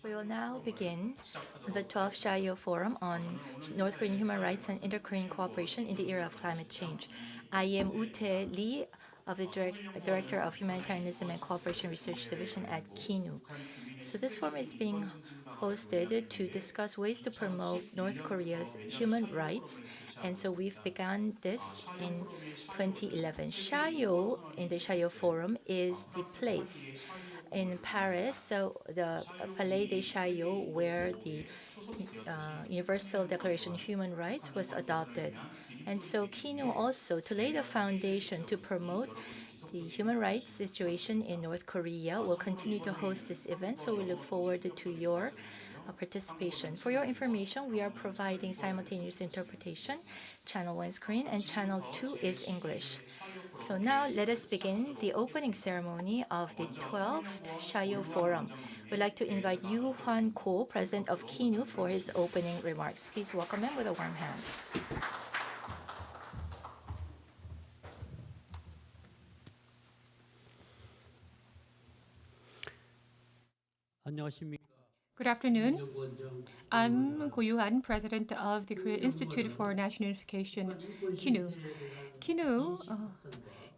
We will now begin the 12th 샤이오포럼 on North Korean human rights and inter-Korean cooperation in the era of climate change. I am Ute Lee, of the Director of Humanitarianism and Cooperation Research Division at KINU. So this forum is being hosted to discuss ways to promote North Korea's human rights, and so we've begun this in 2011. Chaillot, in the Chaillot Forum, is the place in Paris, so the Palais des Chaillots, where the Universal Declaration of Human Rights was adopted. And so KINU also, to lay the foundation to promote the human rights situation in North Korea, will continue to host this event, so we look forward to your participation. For your information, we are providing simultaneous interpretation. Channel 1 is Korean and Channel 2 is English. So now let us begin the opening ceremony of the 12th Chaillot Forum. We'd like to invite Yu Hwan Ko, President of KINU, for his opening remarks. Please welcome him with a warm hand. Good afternoon. I'm Go Yu-han, President of the Korea Institute for National Unification, KINU. KINU,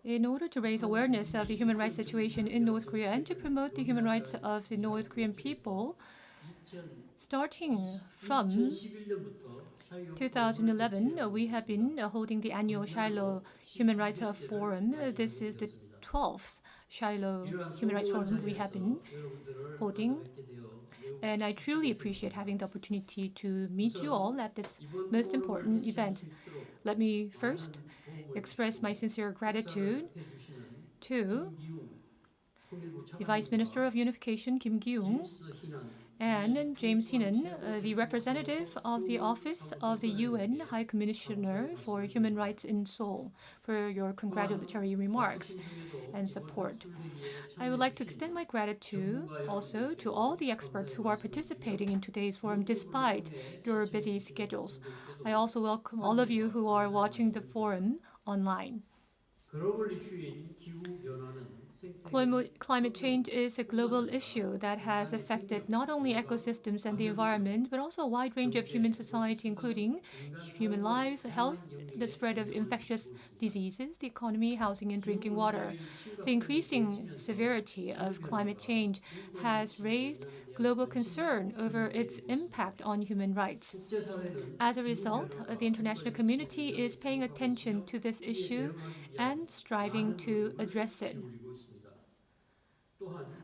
in order to raise awareness of the human rights situation in North Korea and to promote the human rights of the North Korean people, starting from 2011, we have been holding the annual Chaillot Human Rights Forum. This is the 12th Chaillot Human Rights Forum we have been holding. And I truly appreciate having the opportunity to meet you all at this most important event. Let me first express my sincere gratitude to the Vice Minister of Unification, Kim Gi-young, and James Heenan, the representative of the Office of the UN High Commissioner for Human Rights in Seoul, for your congratulatory remarks and support. I would like to extend my gratitude also to all the experts who are participating in today's forum despite your busy schedules. I also welcome all of you who are watching the forum online. Climate change is a global issue that has affected not only ecosystems and the environment, but also a wide range of human society, including human lives, health, the spread of infectious diseases, the economy, housing, and drinking water. The increasing severity of climate change has raised global concern over its impact on human rights. As a result, the international community is paying attention to this issue and striving to address it.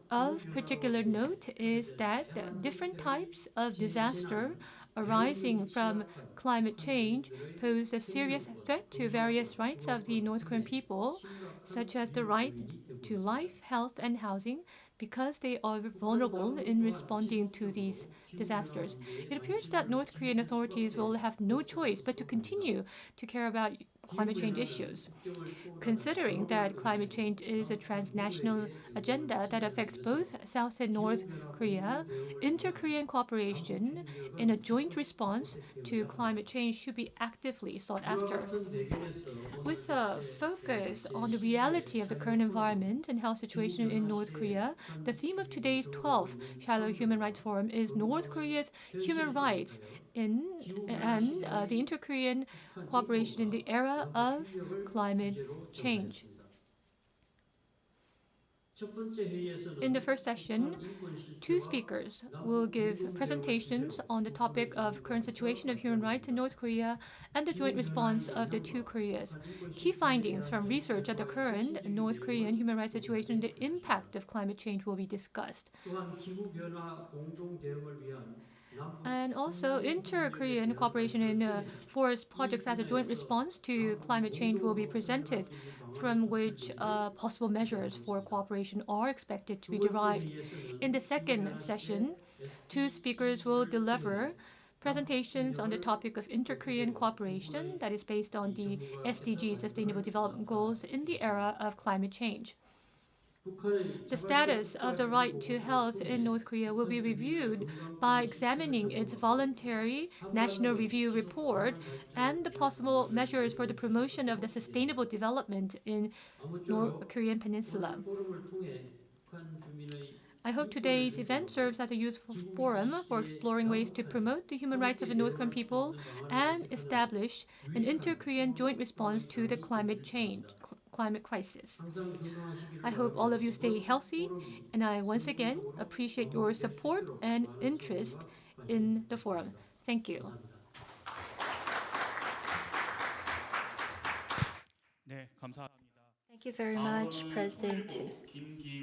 Of particular note is that different types of disaster arising from climate change pose a serious threat to various rights of the North Korean people, such as the right to life, health, and housing, because they are vulnerable in responding to these disasters. It appears that North Korean authorities will have no choice but to continue to care about climate change issues. Considering that climate change is a transnational agenda that affects both South and North Korea, inter-Korean cooperation in a joint response to climate change should be actively sought after. With a focus on the reality of the current environment and health situation in North Korea, the theme of today's 12th Chaillot Human Rights Forum is North Korea's human rights and the inter-Korean cooperation in the era of climate change. In the first session, two speakers will give presentations on the topic of current situation of human rights in North Korea and the joint response of the two Koreas. Key findings from research on the current North Korean human rights situation and the impact of climate change will be discussed. And also, inter-Korean cooperation in forest projects as a joint response to climate change will be presented, from which possible measures for cooperation are expected to be derived. In the second session, two speakers will deliver presentations on the topic of inter-Korean cooperation that is based on the SDGs, Sustainable Development Goals, in the era of climate change. The status of the right to health in North Korea will be reviewed by examining its voluntary national review report and the possible measures for the promotion of the sustainable development in North Korean peninsula. I hope today's event serves as a useful forum for exploring ways to promote the human rights of the North Korean people and establish an inter-Korean joint response to the climate crisis. I hope all of you stay healthy, and I once again appreciate your support and interest in the forum. Thank you. Thank you very much, President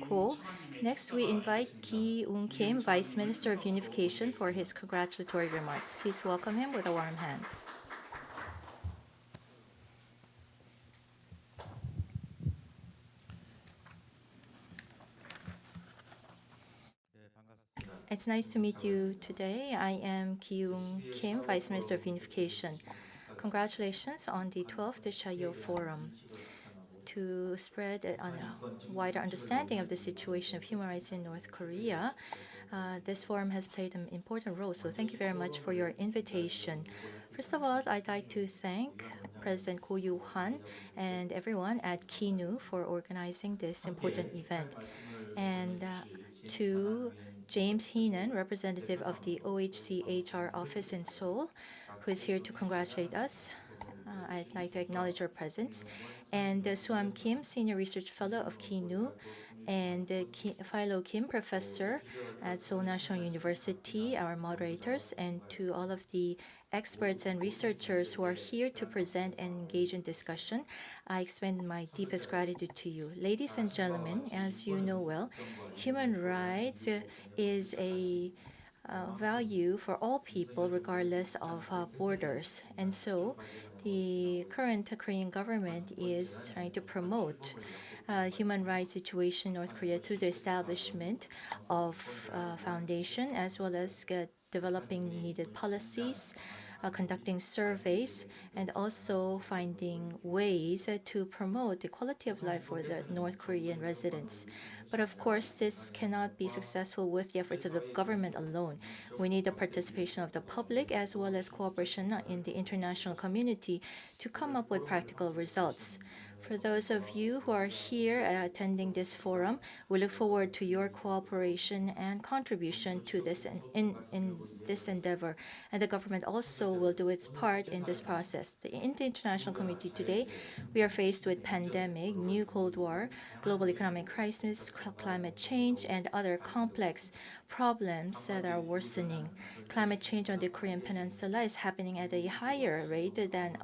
Ko. Next, we invite Ki-Eun Kim, Vice Minister of Unification, for his congratulatory remarks. Please welcome him with a warm hand. It's nice to meet you today. I am Ki-Eun Kim, Vice Minister of Unification. Congratulations on the 12th Chaillot Forum. To spread a wider understanding of the situation of human rights in North Korea, this forum has played an important role, so thank you very much for your invitation. First of all, I'd like to thank President Ko Yoo-hwan and everyone at KINU for organizing this important event. And to James Heenan, representative of the OHCHR office in Seoul, who is here to congratulate us. I'd like to acknowledge your presence. And Suam Kim, Senior Research Fellow of KINU, and Philo Kim, Professor at Seoul National University, our moderators, and to all of the experts and researchers who are here to present and engage in discussion, I extend my deepest gratitude to you. Ladies and gentlemen, as you know well, human rights is a value for all people regardless of borders. And so the current Korean government is trying to promote human rights situation in North Korea through the establishment of foundation, as well as developing needed policies, conducting surveys, and also finding ways to promote the quality of life for the North Korean residents. But of course, this cannot be successful with the efforts of the government alone. We need the participation of the public as well as cooperation in the international community to come up with practical results. For those of you who are here attending this forum, we look forward to your cooperation and contribution to this in this endeavor. And the government also will do its part in this process. In the international community today, we are faced with pandemic, new Cold War, global economic crisis, climate change, and other complex problems that are worsening. Climate change on the Korean Peninsula is happening at a higher rate than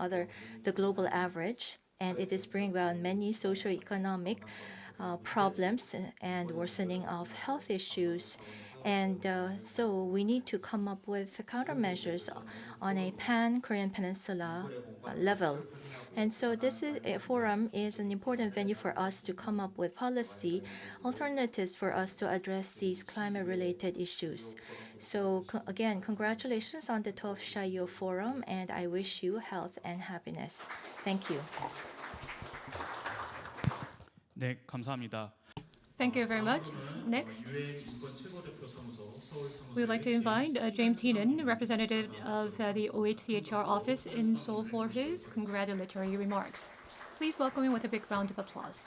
the global average, and it is bringing about many socio-economic problems and worsening of health issues. And so we need to come up with countermeasures on a pan-Korean Peninsula level. And so this forum is an important venue for us to come up with policy alternatives for us to address these climate-related issues. So again, congratulations on the 12th Chaillot Forum, and I wish you health and happiness. Thank you. 네, 감사합니다. Thank you very much. Next, we would like to invite James Heenan, representative of the OHCHR office in Seoul, for his congratulatory remarks. Please welcome him with a big round of applause.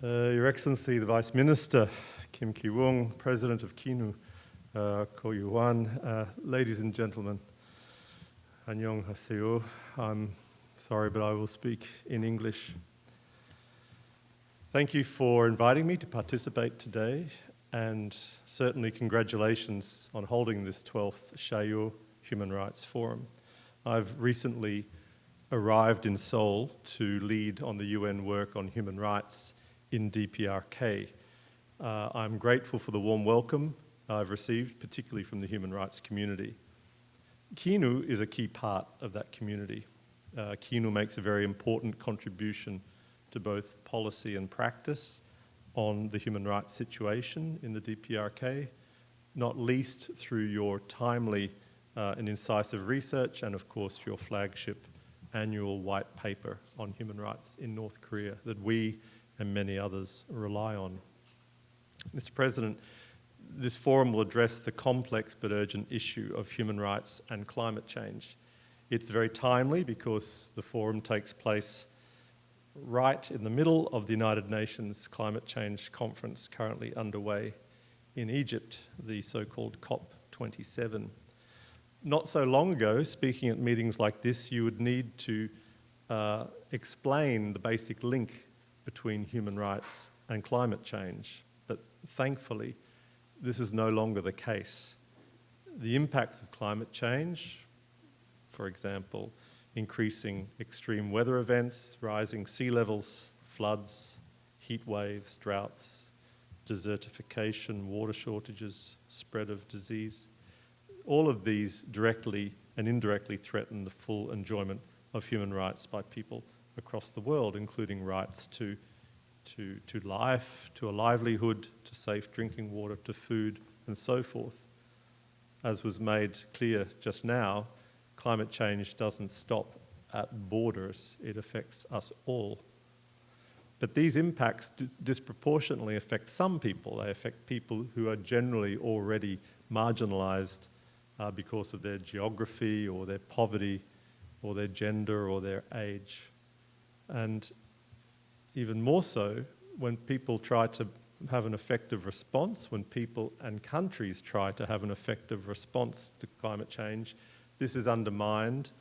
Your Excellency, the Vice Minister, Kim Ki-woong, President of KINU, Ko Yoo-hwan, ladies and gentlemen, 안녕하세요. I'm sorry, but I will speak in English. Thank you for inviting me to participate today, and certainly congratulations on holding this 12th Chaillot Human Rights Forum. I've recently arrived in Seoul to lead on the UN work on human rights in DPRK. I'm grateful for the warm welcome I've received, particularly from the human rights community. KINU is a key part of that community. KINU makes a very important contribution to both policy and practice on the human rights situation in the DPRK, not least through your timely and incisive research and, of course, your flagship annual white paper on human rights in North Korea that we and many others rely on. Mr. President, this forum will address the complex but urgent issue of human rights and climate change. It's very timely because the forum takes place right in the middle of the United Nations Climate Change Conference currently underway in Egypt, the so-called COP27. Not so long ago, speaking at meetings like this, you would need to explain the basic link between human rights and climate change. But thankfully, this is no longer the case. The impacts of climate change, for example, increasing extreme weather events, rising sea levels, floods, heat waves, droughts, desertification, water shortages, spread of disease. All of these directly and indirectly threaten the full enjoyment of human rights by people across the world, including rights to life, to a livelihood, to safe drinking water, to food, and so forth. As was made clear just now, climate change doesn't stop at borders. It affects us all. But these impacts disproportionately affect some people. They affect people who are generally already marginalized because of their geography or their poverty or their gender or their age. And even more so, when people try to have an effective response, when people and countries try to have an effective response to climate change, this is undermined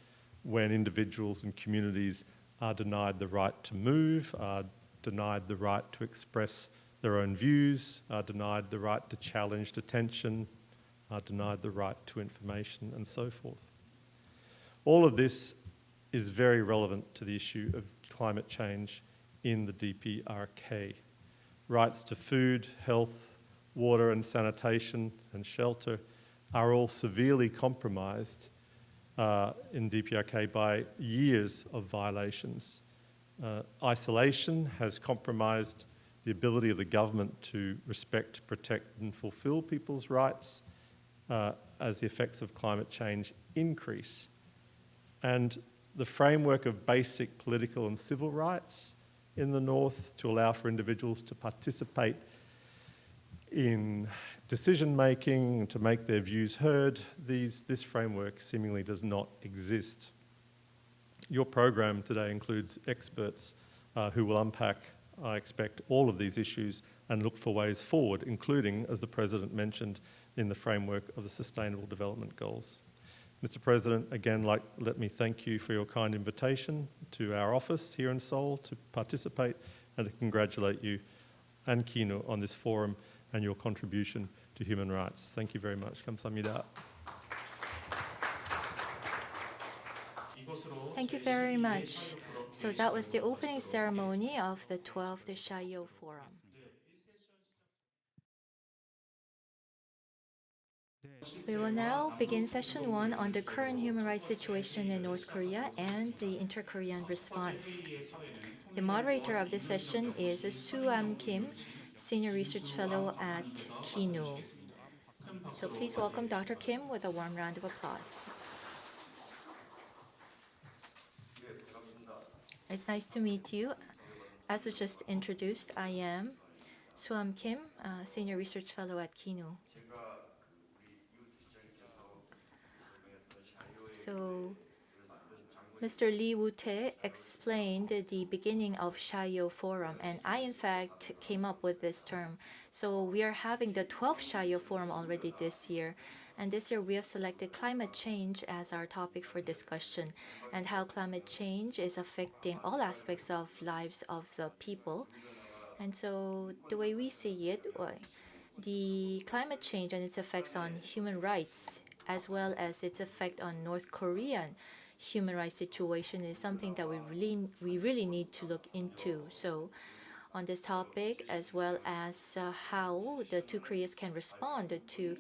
when individuals and communities are denied the right to move, are denied the right to express their own views, are denied the right to challenge detention, are denied the right to information, and so forth. All of this is very relevant to the issue of climate change in the DPRK. Rights to food, health, water and sanitation and shelter are all severely compromised in DPRK by years of violations. Isolation has compromised the ability of the government to respect, protect and fulfill people's rights as the effects of climate change increase. And the framework of basic political and civil rights in the North to allow for individuals to participate in decision-making, to make their views heard, this framework seemingly does not exist. Your program today includes experts who will unpack, I expect, all of these issues and look for ways forward, including, as the President mentioned, in the framework of the Sustainable Development Goals. Mr. President, again, let me thank you for your kind invitation to our office here in Seoul to participate and to congratulate you and Kino on this forum and your contribution to human rights. Thank you very much. 감사합니다. Thank you very much. So that was the opening ceremony of the 12th Chaillot Forum. We will now begin session 1 on the current human rights situation in North Korea and the inter-Korean response. The moderator of this session is Soo-am Kim, Senior Research Fellow at KINU. So please welcome Dr. Kim with a warm round of applause. It's nice to meet you. As was just introduced, I am Soo-am Kim, Senior Research Fellow at KINU. So Mr. Lee Woo-tae explained the beginning of Chaillot Forum, and I, in fact, came up with this term. So we are having the 12th Chaillot Forum already this year, and this year we have selected climate change as our topic for discussion, and how climate change is affecting all aspects of lives of the people. And so the way we see it, the climate change and its effects on human rights, as well as its effect on North Korean human rights situation, is something that we really need to look into. So on this topic, as well as how the two Koreas can respond to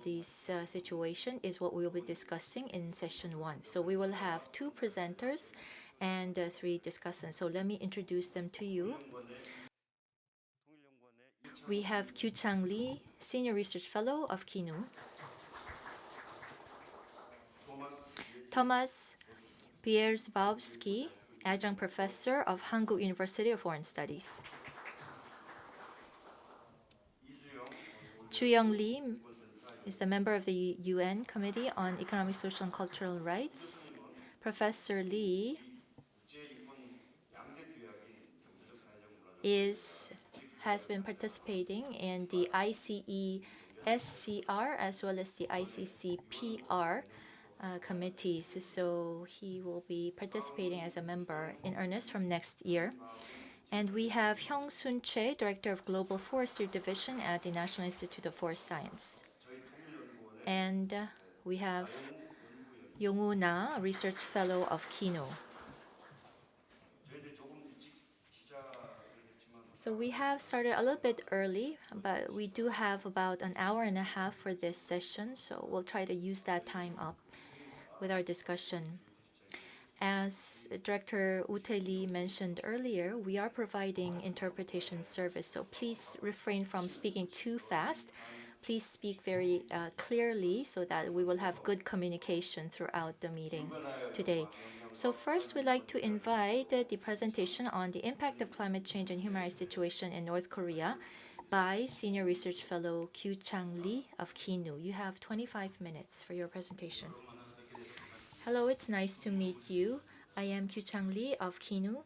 this situation, is what we will be discussing in session 1. So we will have 2 presenters and 3 discussants. So let me introduce them to you. We have Kyu-chang Lee, Senior Research Fellow of KINU. Thomas Bierzbowski, Adjunct Professor of Hankuk University of Foreign Studies. Ju-young Lee is the member of the UN Committee on Economic, Social, and Cultural Rights. Professor Lee has been participating in the ICE SCR as well as the ICCPR committees. So he will be participating as a member in earnest from next year. And we have Hyung-Soon Choi, Director of Global Forestry Division at the National Institute of Forest Science. And we have Yong-woo Na, Research Fellow of KINO. So we have started a little bit early, but we do have about an hour and a half for this session, so we'll try to use that time up with our discussion. As Director Ute Lee mentioned earlier, we are providing interpretation service, so please refrain from speaking too fast. Please speak very clearly so that we will have good communication throughout the meeting today. So first, we'd like to invite the presentation on the impact of climate change and human rights situation in North Korea by Senior Research Fellow Kyu-chang Lee of KINU. You have 25 minutes for your presentation. Hello, it's nice to meet you. I am Kyu-chang Lee of KINU.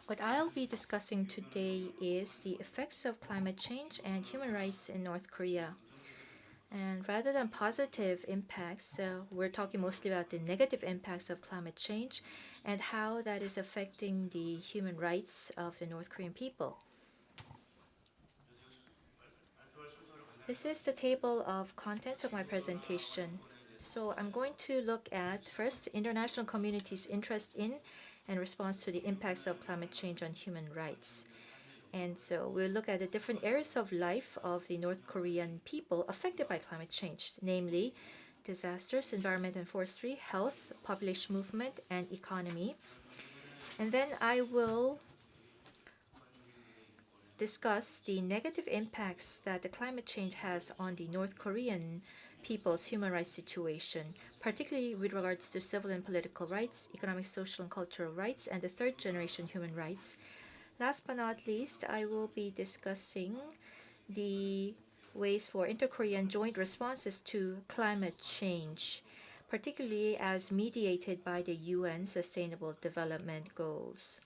What I'll be discussing today is the effects of climate change and human rights in North Korea. And rather than positive impacts, we're talking mostly about the negative impacts of climate change and how that is affecting the human rights of the North Korean people. This is the table of contents of my presentation. So I'm going to look at, first, international community's interest in and response to the impacts of climate change on human rights. And so we'll look at the different areas of life of the North Korean people affected by climate change, namely disasters, environment and forestry, health, population movement, and economy. And then I will discuss the negative impacts that the climate change has on the North Korean people's human rights situation, particularly with regards to civil and political rights, economic, social, and cultural rights, and the third-generation human rights. Last but not least, I will be discussing the ways for inter-Korean joint responses to climate change, particularly as mediated by the UN Sustainable Development Goals.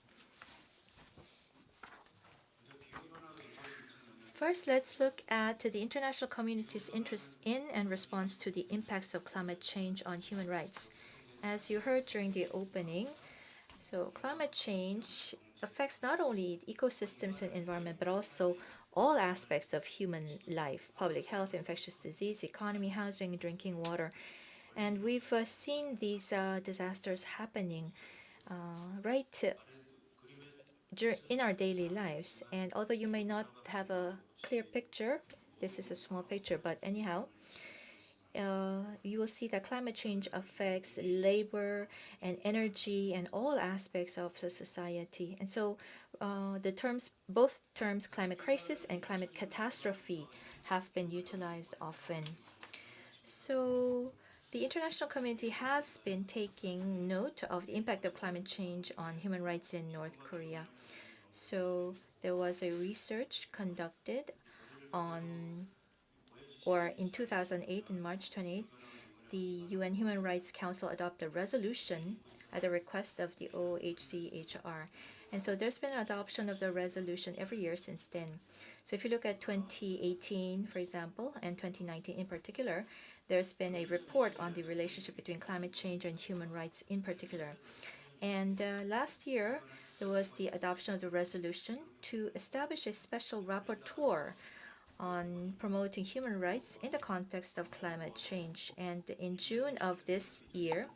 First, let's look at the international community's interest in and response to the impacts of climate change on human rights. As you heard during the opening, so climate change affects not only ecosystems and environment, but also all aspects of human life: public health, infectious disease, economy, housing, drinking water. And we've seen these disasters happening in our daily lives. And although you may not have a clear picture, this is a small picture, but anyhow, you will see that climate change affects labor and energy and all aspects of the society. And so both terms climate crisis and climate catastrophe have been utilized often. So the international community has been taking note of the impact of climate change on human rights in North Korea. So there was a research conducted in 2008, in March 28, the UN Human Rights Council adopted a resolution at the request of the OHCHR. And so there's been an adoption of the resolution every year since then. So if you look at 2018, for example, and 2019 in particular, there's been a report on the relationship between climate change and human rights in particular. And last year, there was the adoption of the resolution to establish a special rapporteur on promoting human rights in the context of climate change. And in June of this year,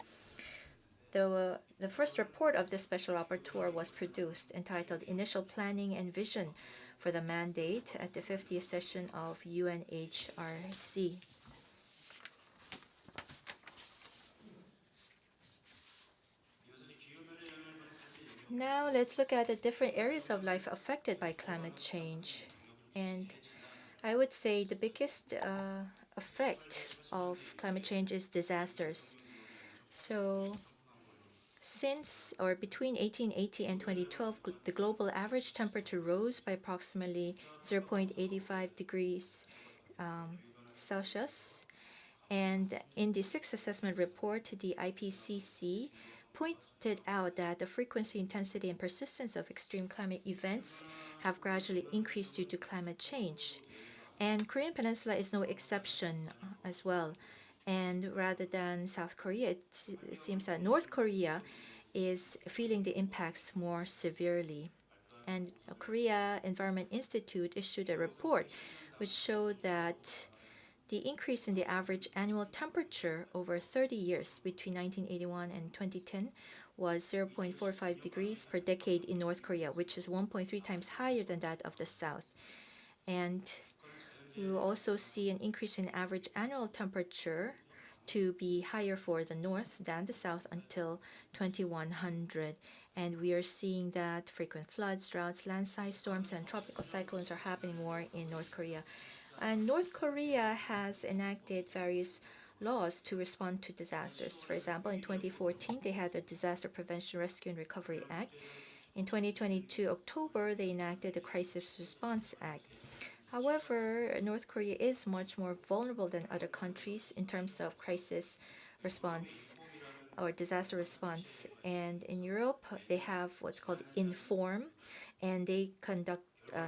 the first report of this special rapporteur was produced, entitled Initial Planning and Vision for the Mandate at the 50th session of UNHRC. Now let's look at the different areas of life affected by climate change. And I would say the biggest effect of climate change is disasters. So between 1880 and 2012, the global average temperature rose by approximately 0.85 degrees Celsius. And in the sixth assessment report, the IPCC pointed out that the frequency, intensity, and persistence of extreme climate events have gradually increased due to climate change. And Korean Peninsula is no exception as well. And rather than South Korea, it seems that North Korea is feeling the impacts more severely. And Korea Environment Institute issued a report which showed that the increase in the average annual temperature over 30 years between 1981 and 2010 was 0.45 degrees per decade in North Korea, which is 1.3 times higher than that of the South. And we will also see an increase in average annual temperature to be higher for the North than the South until 2100. And we are seeing that frequent floods, droughts, landslides, storms, and tropical cyclones are happening more in North Korea. And North Korea has enacted various laws to respond to disasters. For example, in 2014, they had the Disaster Prevention, Rescue, and Recovery Act. In 2022, October, they enacted the Crisis Response Act. However, North Korea is much more vulnerable than other countries in terms of crisis response or disaster response. And in Europe, they have what's called Inform, and they conduct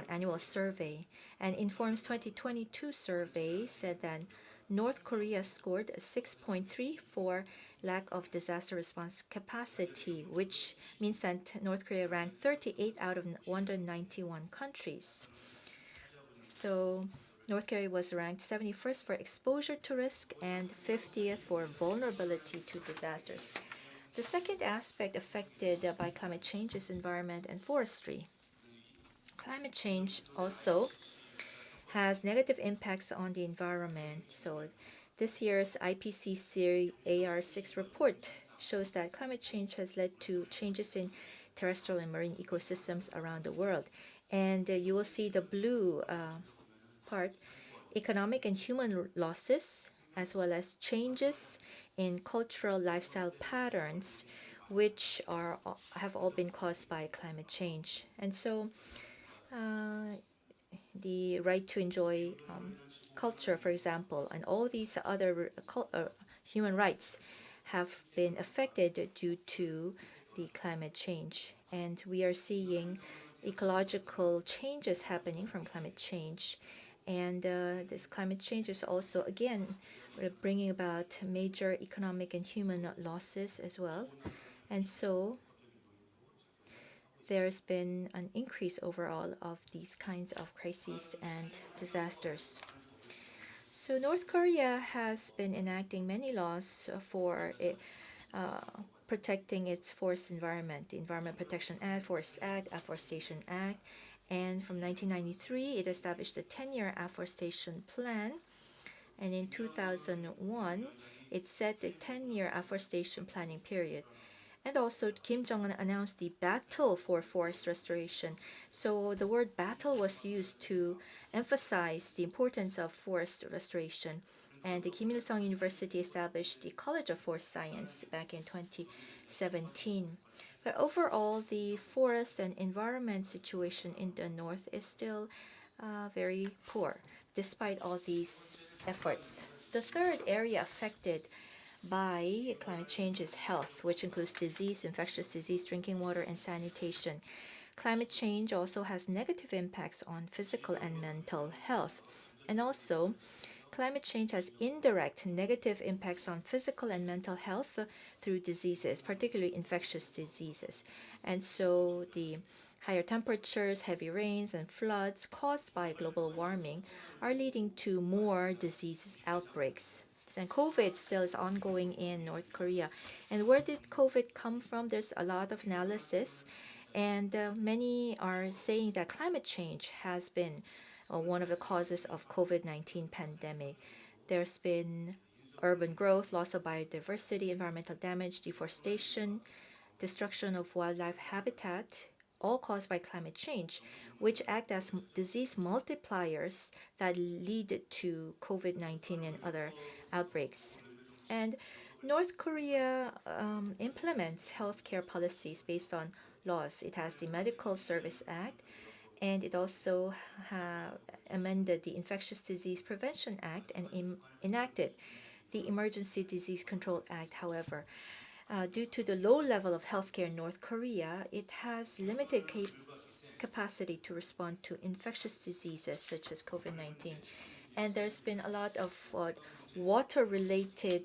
annual survey. And Inform's 2022 survey said that North Korea scored a 6.3 for lack of disaster response capacity, which means that North Korea ranked 38 out of 191 countries. So North Korea was ranked 71st for exposure to risk and 50th for vulnerability to disasters. The second aspect affected by climate change is environment and forestry. Climate change also has negative impacts on the environment. So this year's IPCC AR6 report shows that climate change has led to changes in terrestrial and marine ecosystems around the world. And you will see the blue part, economic and human losses, as well as changes in cultural lifestyle patterns, which have all been caused by climate change. And so the right to enjoy culture, for example, and all these other human rights have been affected due to the climate change. And we are seeing ecological changes happening from climate change. And this climate change is also, again, bringing about major economic and human losses as well. And so there's been an increase overall of these kinds of crises and disasters. So North Korea has been enacting many laws for protecting its forest environment, the Environment Protection Act, Forest Act, Afforestation Act, and from 1993 it established a 10-year afforestation plan, and in 2001 it set a 10-year afforestation planning period. And also, Kim Jong-un announced the battle for forest restoration. So the word battle was used to emphasize the importance of forest restoration. And the Kim Il-sung University established the College of Forest Science back in 2017. But overall, the forest and environment situation in the north is still very poor, despite all these efforts. The third area affected by climate change is health, which includes disease, infectious disease, drinking water, and sanitation. Climate change also has negative impacts on physical and mental health. And also, climate change has indirect negative impacts on physical and mental health through diseases, particularly infectious diseases. And so the higher temperatures, heavy rains, and floods caused by global warming are leading to more disease outbreaks. And COVID still is ongoing in North Korea. And where did COVID come from? There's a lot of analysis, and many are saying that climate change has been one of the causes of COVID-19 pandemic. There's been urban growth, loss of biodiversity, environmental damage, deforestation, destruction of wildlife habitat, all caused by climate change, which act as disease multipliers that lead to COVID-19 and other outbreaks. And North Korea implements healthcare policies based on laws. It has the Medical Service Act, and it also amended the Infectious Disease Prevention Act and enacted the Emergency Disease Control Act. However, due to the low level of healthcare in North Korea, it has limited capacity to respond to infectious diseases such as COVID-19. And there's been a lot of water-related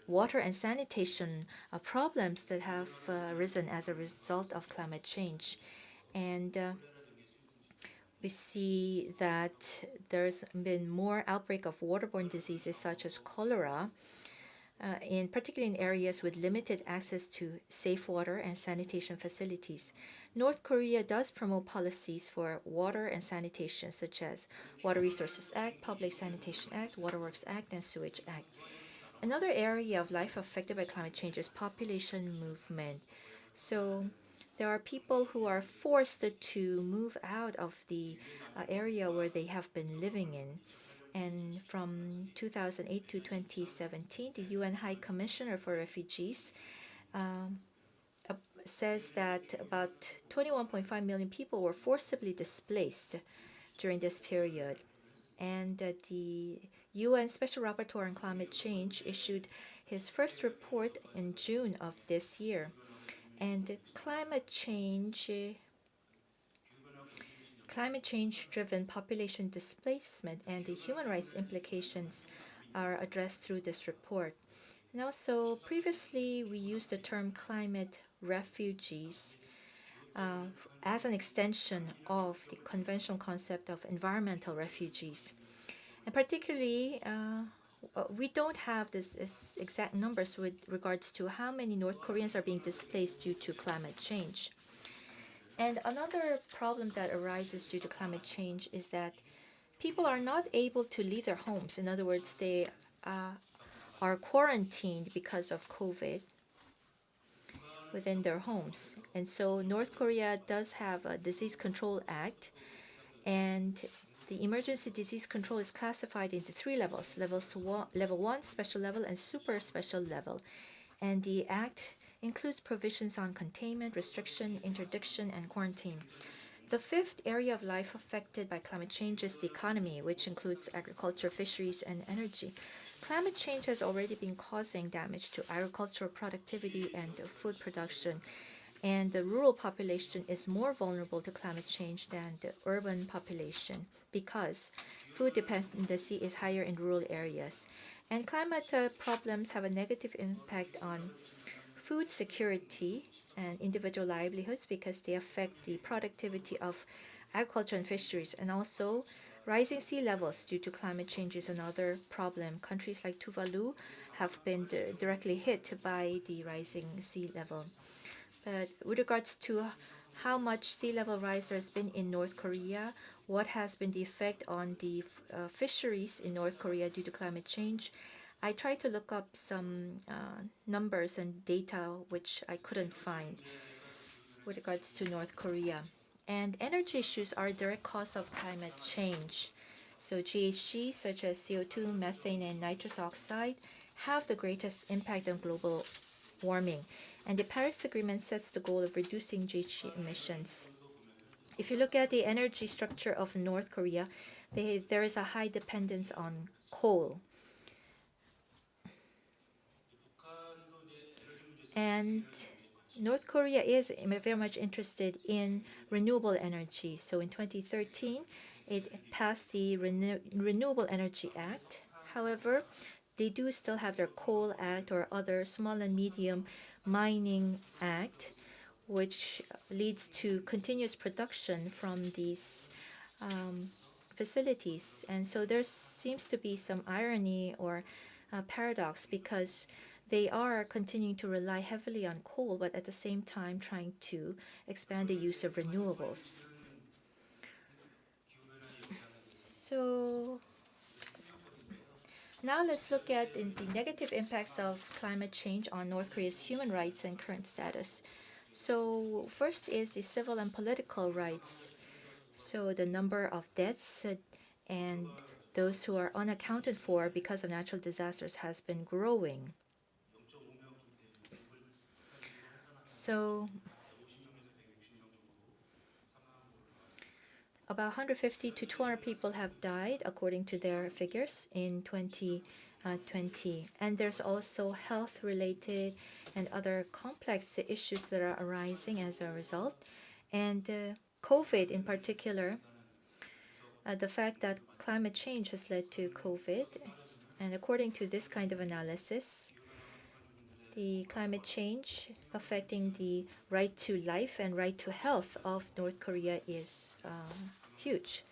water and sanitation problems that have risen as a result of climate change. And we see that there's been more outbreak of waterborne diseases such as cholera, particularly in areas with limited access to safe water and sanitation facilities. North Korea does promote policies for water and sanitation, such as Water Resources Act, Public Sanitation Act, Waterworks Act, and Sewage Act. Another area of life affected by climate change is population movement. So there are people who are forced to move out of the area where they have been living in. And from 2008 to 2017, the UN High Commissioner for Refugees says that about 21.5 million people were forcibly displaced during this period. And the UN Special Rapporteur on Climate Change issued his first report in June of this year. And climate change-driven population displacement and the human rights implications are addressed through this report. And also, previously, we used the term climate refugees as an extension of the conventional concept of environmental refugees. And particularly, we don't have this exact numbers with regards to how many North Koreans are being displaced due to climate change. And another problem that arises due to climate change is that people are not able to leave their homes. In other words, they are quarantined because of COVID within their homes. And so North Korea does have a Disease Control Act, and the emergency disease control is classified into 3 levels: level 1, special level, and super special level. And the act includes provisions on containment, restriction, interdiction, and quarantine. The 5th area of life affected by climate change is the economy, which includes agriculture, fisheries, and energy. Climate change has already been causing damage to agricultural productivity and food production, and the rural population is more vulnerable to climate change than the urban population because food dependency is higher in rural areas. And climate problems have a negative impact on food security and individual livelihoods because they affect the productivity of agriculture and fisheries. And also, rising sea levels due to climate change is another problem. Countries like Tuvalu have been directly hit by the rising sea level. But with regards to how much sea level rise there's been in North Korea, what has been the effect on the fisheries in North Korea due to climate change, I tried to look up some numbers and data which I couldn't find with regards to North Korea. And energy issues are a direct cause of climate change. So GHGs such as CO2, methane, and nitrous oxide have the greatest impact on global warming. And the Paris Agreement sets the goal of reducing GHG emissions. If you look at the energy structure of North Korea, there is a high dependence on coal. And North Korea is very much interested in renewable energy. So in 2013, it passed the Renewable Energy Act. However, they do still have their Coal Act or other small and medium mining act, which leads to continuous production from these facilities. And so there seems to be some irony or paradox because they are continuing to rely heavily on coal, but at the same time trying to expand the use of renewables. So now let's look at the negative impacts of climate change on North Korea's human rights and current status. So first is the civil and political rights. So the number of deaths and those who are unaccounted for because of natural disasters has been growing. So about 150 to 200 people have died, according to their figures, in 2020. And there's also health-related and other complex issues that are arising as a result. And COVID in particular, the fact that climate change has led to COVID. And according to this kind of analysis, the climate change affecting the right to life and right to health of North Korea is huge.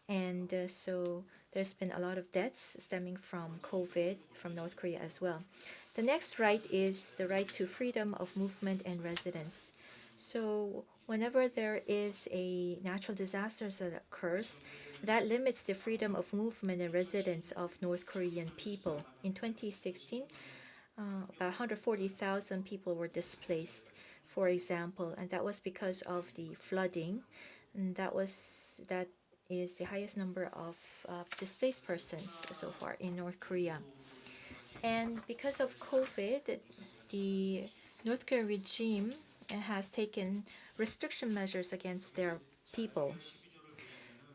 And so there's been a lot of deaths stemming from COVID from North Korea as well. The next right is the right to freedom of movement and residence. So whenever there is a natural disaster that occurs, that limits the freedom of movement and residence of North Korean people. In 2016, about 140,000 people were displaced, for example, and that was because of the flooding. And that is the highest number of displaced persons so far in North Korea. And because of COVID, the North Korean regime has taken restriction measures against their people.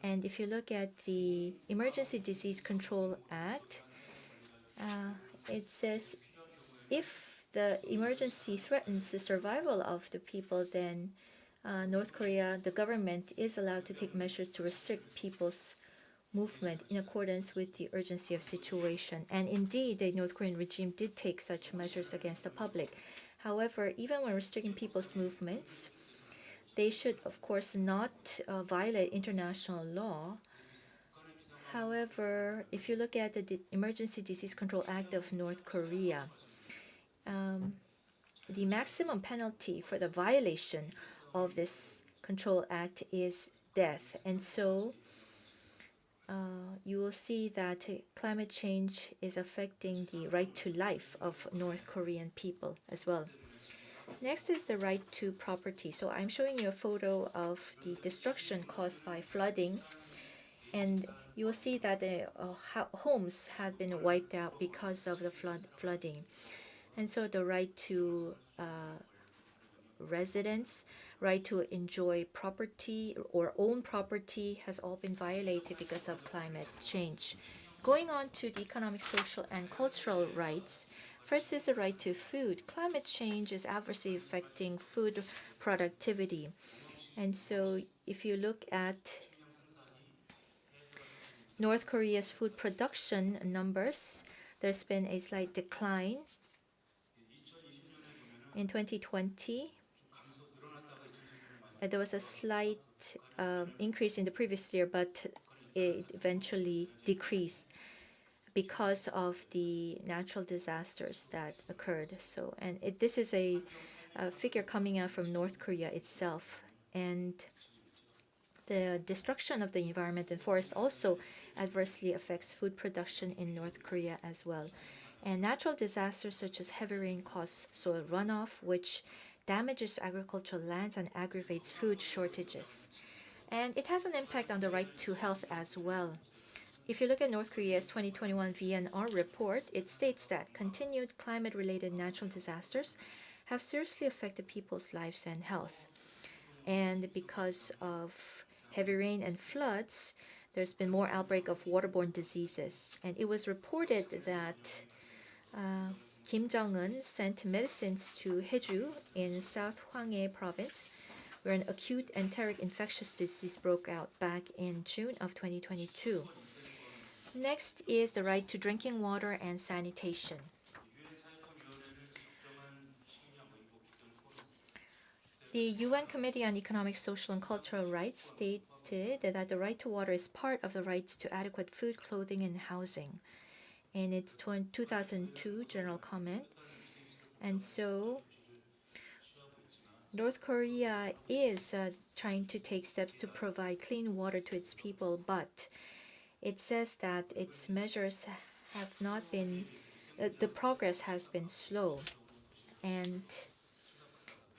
And if you look at the Emergency Disease Control Act, it says if the emergency threatens the survival of the people, then North Korea, the government, is allowed to take measures to restrict people's movement in accordance with the urgency of situation. And indeed, the North Korean regime did take such measures against the public. However, even when restricting people's movements, they should, of course, not violate international law. However, if you look at the Emergency Disease Control Act of North Korea, the maximum penalty for the violation of this control act is death. And so you will see that climate change is affecting the right to life of North Korean people as well. Next is the right to property. So I'm showing you a photo of the destruction caused by flooding. And you will see that the homes had been wiped out because of the flooding. And so the right to residence, right to enjoy property or own property has all been violated because of climate change. Going on to the economic, social, and cultural rights, first is the right to food. Climate change is adversely affecting food productivity. And so if you look at North Korea's food production numbers, there's been a slight decline. In 2020, there was a slight increase in the previous year, but it eventually decreased because of the natural disasters that occurred. So, and this is a figure coming out from North Korea itself. And the destruction of the environment and forests also adversely affects food production in North Korea as well. And natural disasters such as heavy rain cause soil runoff, which damages agricultural lands and aggravates food shortages. And it has an impact on the right to health as well. If you look at North Korea's 2021 VNR report, it states that continued climate-related natural disasters have seriously affected people's lives and health. And because of heavy rain and floods, there's been more outbreak of waterborne diseases. And it was reported that Kim Jong-un sent medicines to Haeju in South Hwanghae province, where an acute enteric infectious disease broke out back in June of 2022. Next is the right to drinking water and sanitation. The UN Committee on Economic, Social, and Cultural Rights stated that the right to water is part of the rights to adequate food, clothing, and housing in its 2002 general comment. And so North Korea is trying to take steps to provide clean water to its people, but it says that its measures have not been, the progress has been slow. And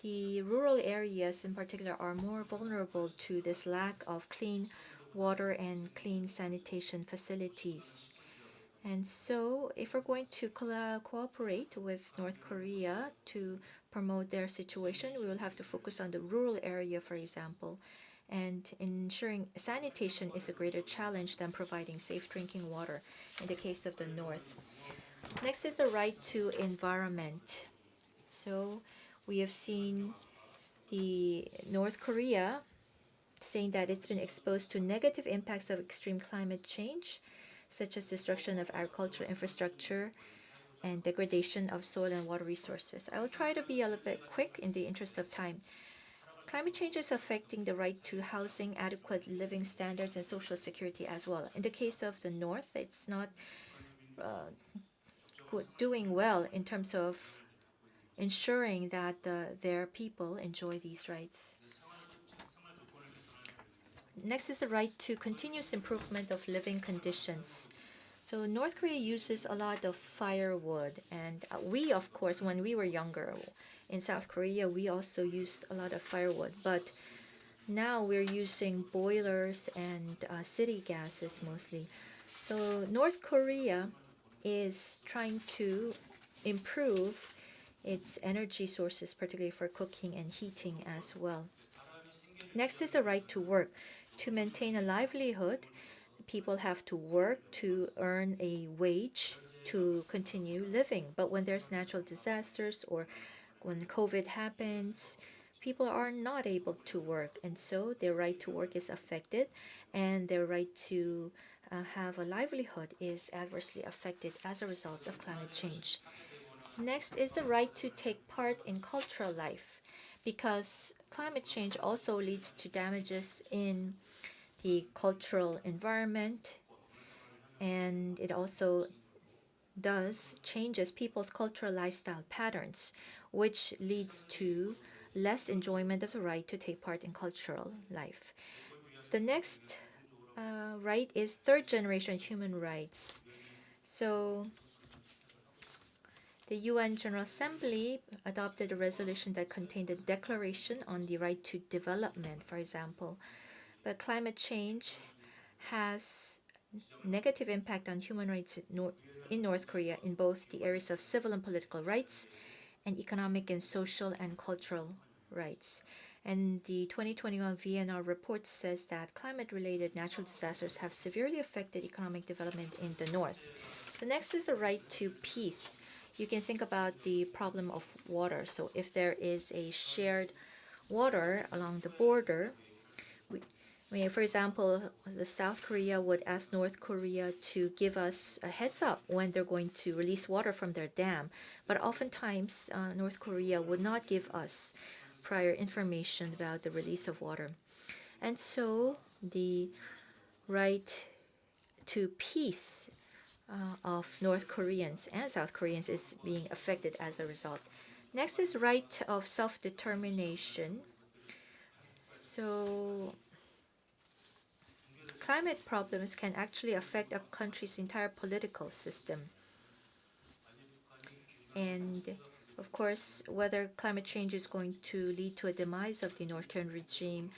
the rural areas in particular are more vulnerable to this lack of clean water and clean sanitation facilities. And so if we're going to cooperate with North Korea to promote their situation, we will have to focus on the rural area, for example. And ensuring sanitation is a greater challenge than providing safe drinking water in the case of the North. Next is the right to environment. So we have seen the North Korea saying that it's been exposed to negative impacts of extreme climate change, such as destruction of agricultural infrastructure and degradation of soil and water resources. I will try to be a little bit quick in the interest of time. Climate change is affecting the right to housing, adequate living standards, and social security as well. In the case of the North, it's not doing well in terms of ensuring that their people enjoy these rights. Next is the right to continuous improvement of living conditions. So North Korea uses a lot of firewood, and we, of course, when we were younger in South Korea, we also used a lot of firewood. But now we're using boilers and city gases mostly. So North Korea is trying to improve its energy sources, particularly for cooking and heating as well. Next is the right to work. To maintain a livelihood, people have to work to earn a wage to continue living. But when there's natural disasters or when COVID happens, people are not able to work, and so their right to work is affected, and their right to have a livelihood is adversely affected as a result of climate change. Next is the right to take part in cultural life, because climate change also leads to damages in the cultural environment, and it also changes people's cultural lifestyle patterns, which leads to less enjoyment of the right to take part in cultural life. The next right is third generation human rights. So the UN General Assembly adopted a resolution that contained a declaration on the right to development, for example. But climate change has negative impact on human rights in North Korea in both the areas of civil and political rights and economic and social and cultural rights. And the 2021 VNR report says that climate-related natural disasters have severely affected economic development in the North. The next is a right to peace. You can think about the problem of water. So if there is a shared water along the border, for example, the South Korea would ask North Korea to give us a heads up when they're going to release water from their dam. But oftentimes, North Korea would not give us prior information about the release of water. And so the right to peace of North Koreans and South Koreans is being affected as a result. Next is right of self-determination. So climate problems can actually affect a country's entire political system. And of course, whether climate change is going to lead to a demise of the North Korean regime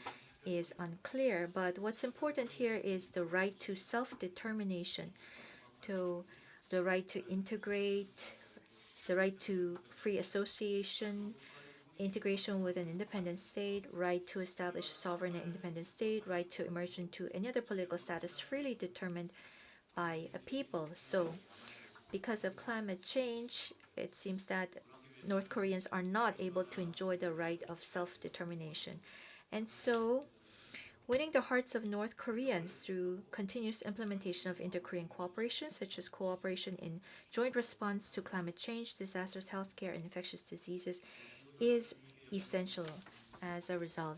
is unclear. But what's important here is the right to self-determination, to the right to integrate, the right to free association, integration with an independent state, right to establish a sovereign and independent state, right to emerge into any other political status freely determined by a people. So because of climate change, it seems that North Koreans are not able to enjoy the right of self-determination. And so winning the hearts of North Koreans through continuous implementation of inter-Korean cooperation, such as cooperation in joint response to climate change, disasters, healthcare, and infectious diseases, is essential as a result.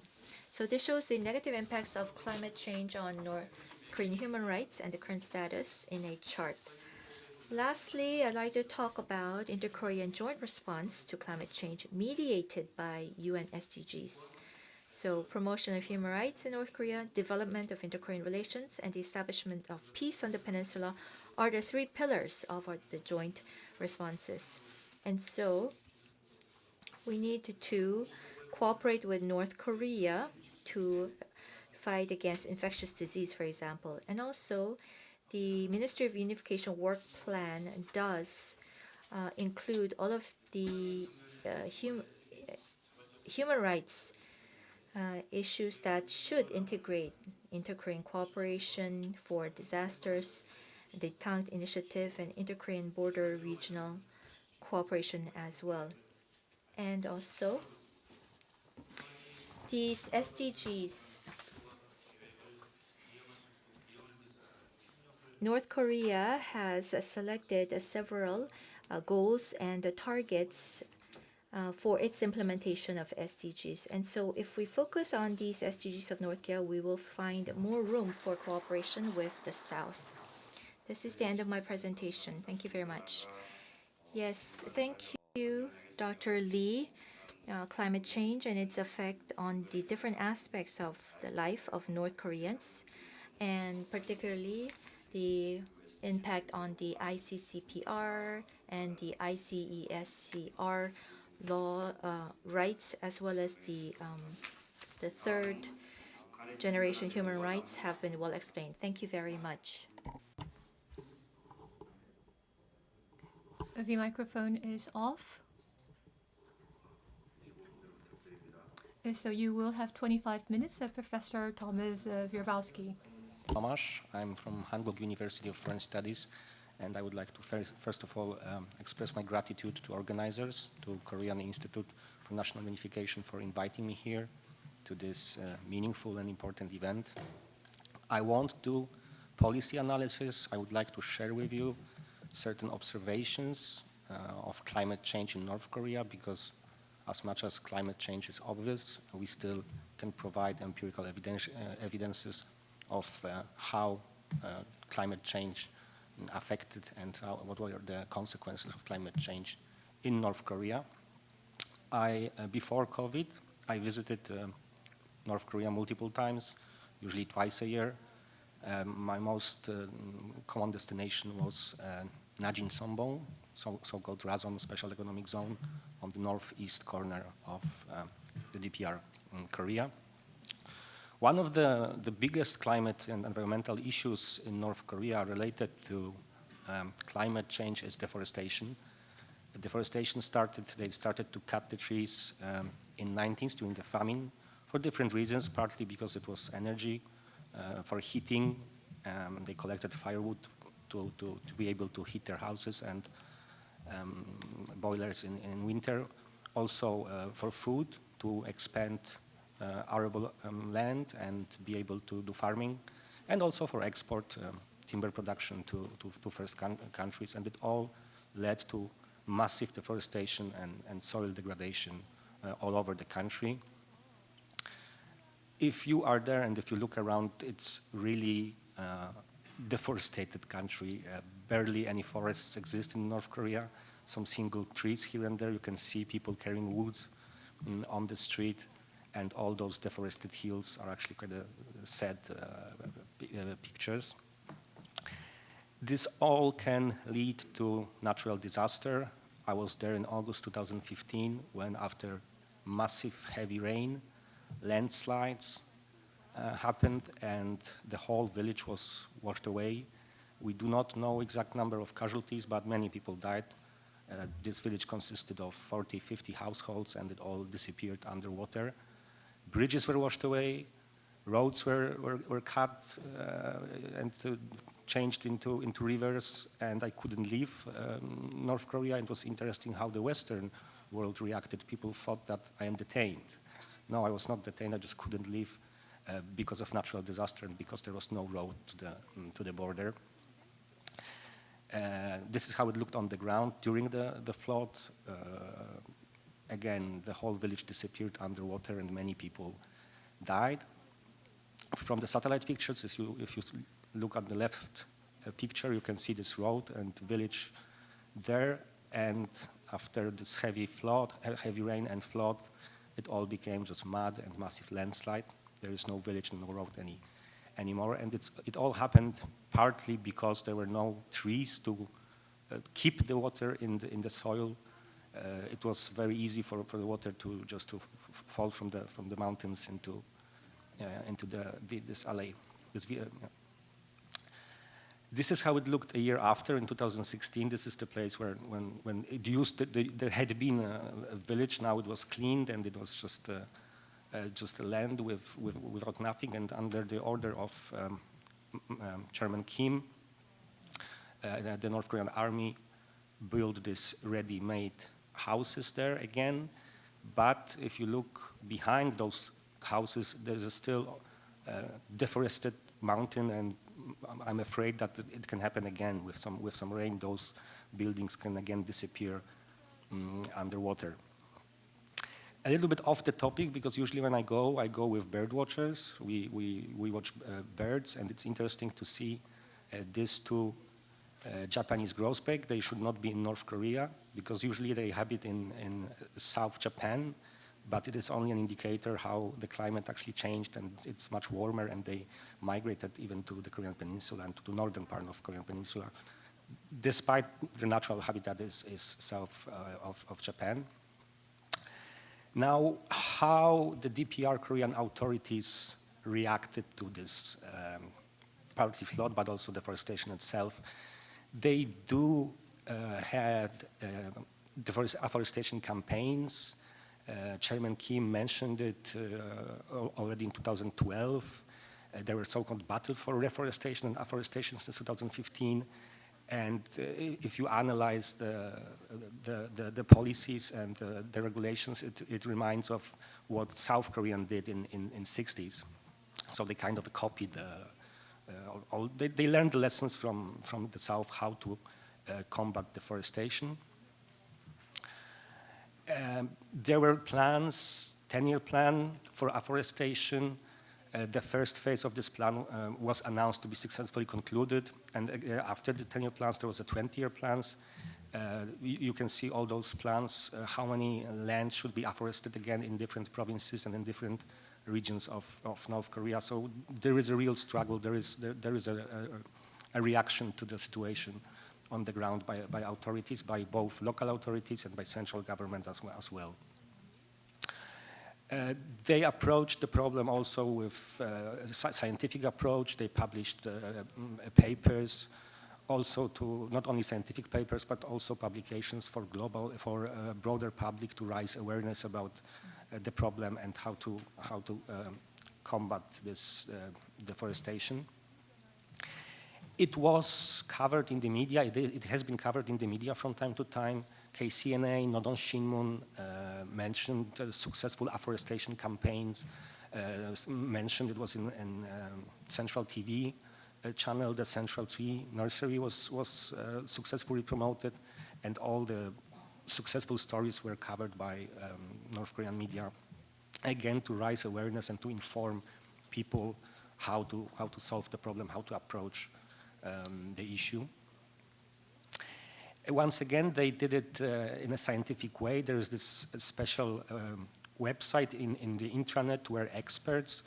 So this shows the negative impacts of climate change on North Korean human rights and the current status in a chart. Lastly, I'd like to talk about inter-Korean joint response to climate change mediated by UN SDGs. So promotion of human rights in North Korea, development of inter-Korean relations, and the establishment of peace on the peninsula are the three pillars of the joint responses. And so we need to cooperate with North Korea to fight against infectious disease, for example. And also, the Ministry of Unification work plan does include all of the human rights issues that should integrate inter-Korean cooperation for disasters, the Tank Initiative, and inter-Korean border regional cooperation as well. And also, these SDGs, North Korea has selected several goals and targets for its implementation of SDGs. And so if we focus on these SDGs of North Korea, we will find more room for cooperation with the South. This is the end of my presentation. Thank you very much. Yes, thank you, Dr. Lee. Climate change and its effect on the different aspects of the life of North Koreans, and particularly the impact on the ICCPR and the ICESCR law rights, as well as the third generation human rights have been well explained. Thank you very much. The microphone is off. So you will have 25 minutes, Professor Thomas Wierbowski. Tomasz. I'm from Hamburg University of Foreign Studies, and I would like to first of all express my gratitude to organizers, to Korean Institute for National Unification for inviting me here to this meaningful and important event. I won't do policy analysis. I would like to share with you certain observations of climate change in North Korea, because as much as climate change is obvious, we still can provide empirical evidences of how climate change affected and what were the consequences of climate change in North Korea. Before COVID, I visited North Korea multiple times, usually twice a year. My most common destination was Najin-Songbong, so-called Razon Special Economic Zone, on the northeast corner of the DPR in Korea. One of the biggest climate and environmental issues in North Korea related to climate change is deforestation. Deforestation they started to cut the trees in the 90s during the famine for different reasons, partly because it was energy for heating. They collected firewood to be able to heat their houses and boilers in winter. Also for food, to expand arable land and be able to do farming, and also for export timber production to first countries. And it all led to massive deforestation and soil degradation all over the country. If you are there and if you look around, it's really deforested country. Barely any forests exist in North Korea. Some single trees here and there. You can see people carrying woods on the street, and all those deforested hills are actually quite sad pictures. This all can lead to natural disaster. I was there in August 2015 when, after massive heavy rain, landslides happened and the whole village was washed away. We do not know exact number of casualties, but many people died. This village consisted of 40, 50 households, and it all disappeared underwater. Bridges were washed away, roads were cut and changed into rivers, and I couldn't leave North Korea. It was interesting how the Western world reacted. People thought that I am detained. No, I was not detained. I just couldn't leave because of natural disaster and because there was no road to the border. This is how it looked on the ground during the flood. Again, the whole village disappeared underwater and many people died. From the satellite pictures, if you look at the left picture, you can see this road and village there. And after this heavy rain and flood, it all became just mud and massive landslide. There is no village and no road anymore. And it all happened partly because there were no trees to keep the water in the soil. It was very easy for the water to fall from the mountains into this alley. This is how it looked a year after, in 2016. This is the place where when it used to, there had been a village. Now it was cleaned and it was just a land without nothing. And under the order of Chairman Kim, the North Korean army built this ready-made houses there again. But if you look behind those houses, there's a still deforested mountain, and I'm afraid that it can happen again with some rain. Those buildings can again disappear underwater. A little bit off the topic, because usually when I go with bird watchers. We watch birds, and it's interesting to see these two Japanese grosbeak. They should not be in North Korea, because usually they habit in South Japan, but it is only an indicator how the climate actually changed, and it's much warmer, and they migrated even to the Korean Peninsula and to the northern part of Korean Peninsula, despite the natural habitat is south of Japan. Now, how the DPR Korean authorities reacted to this partly flood, but also deforestation itself. They do had afforestation campaigns. Chairman Kim mentioned it already in 2012. There were so-called battle for reforestation and afforestation since 2015. And if you analyze the policies and the regulations, it reminds of what South Korea did in 60s. So they kind of copied, they learned the lessons from the South, how to combat deforestation. There were plans, 10-year plan for afforestation. The first phase of this plan was announced to be successfully concluded, and after the 10-year plans, there was a 20-year plans. You can see all those plans, how many land should be afforested again in different provinces and in different regions of North Korea. So there is a real struggle. There is a reaction to the situation on the ground by authorities, by both local authorities and by central government as well. They approached the problem also with a scientific approach. They published papers, also to not only scientific papers, but also publications for broader public to raise awareness about the problem and how to combat this deforestation. It was covered in the media. It has been covered in the media from time to time. KCNA, Nodon Shinmun mentioned successful afforestation campaigns, mentioned it was in Central TV channel, the Central Tree Nursery was successfully promoted, and all the successful stories were covered by North Korean media, again to raise awareness and to inform people how to solve the problem, how to approach the issue. Once again, they did it in a scientific way. There is this special website in the intranet where experts,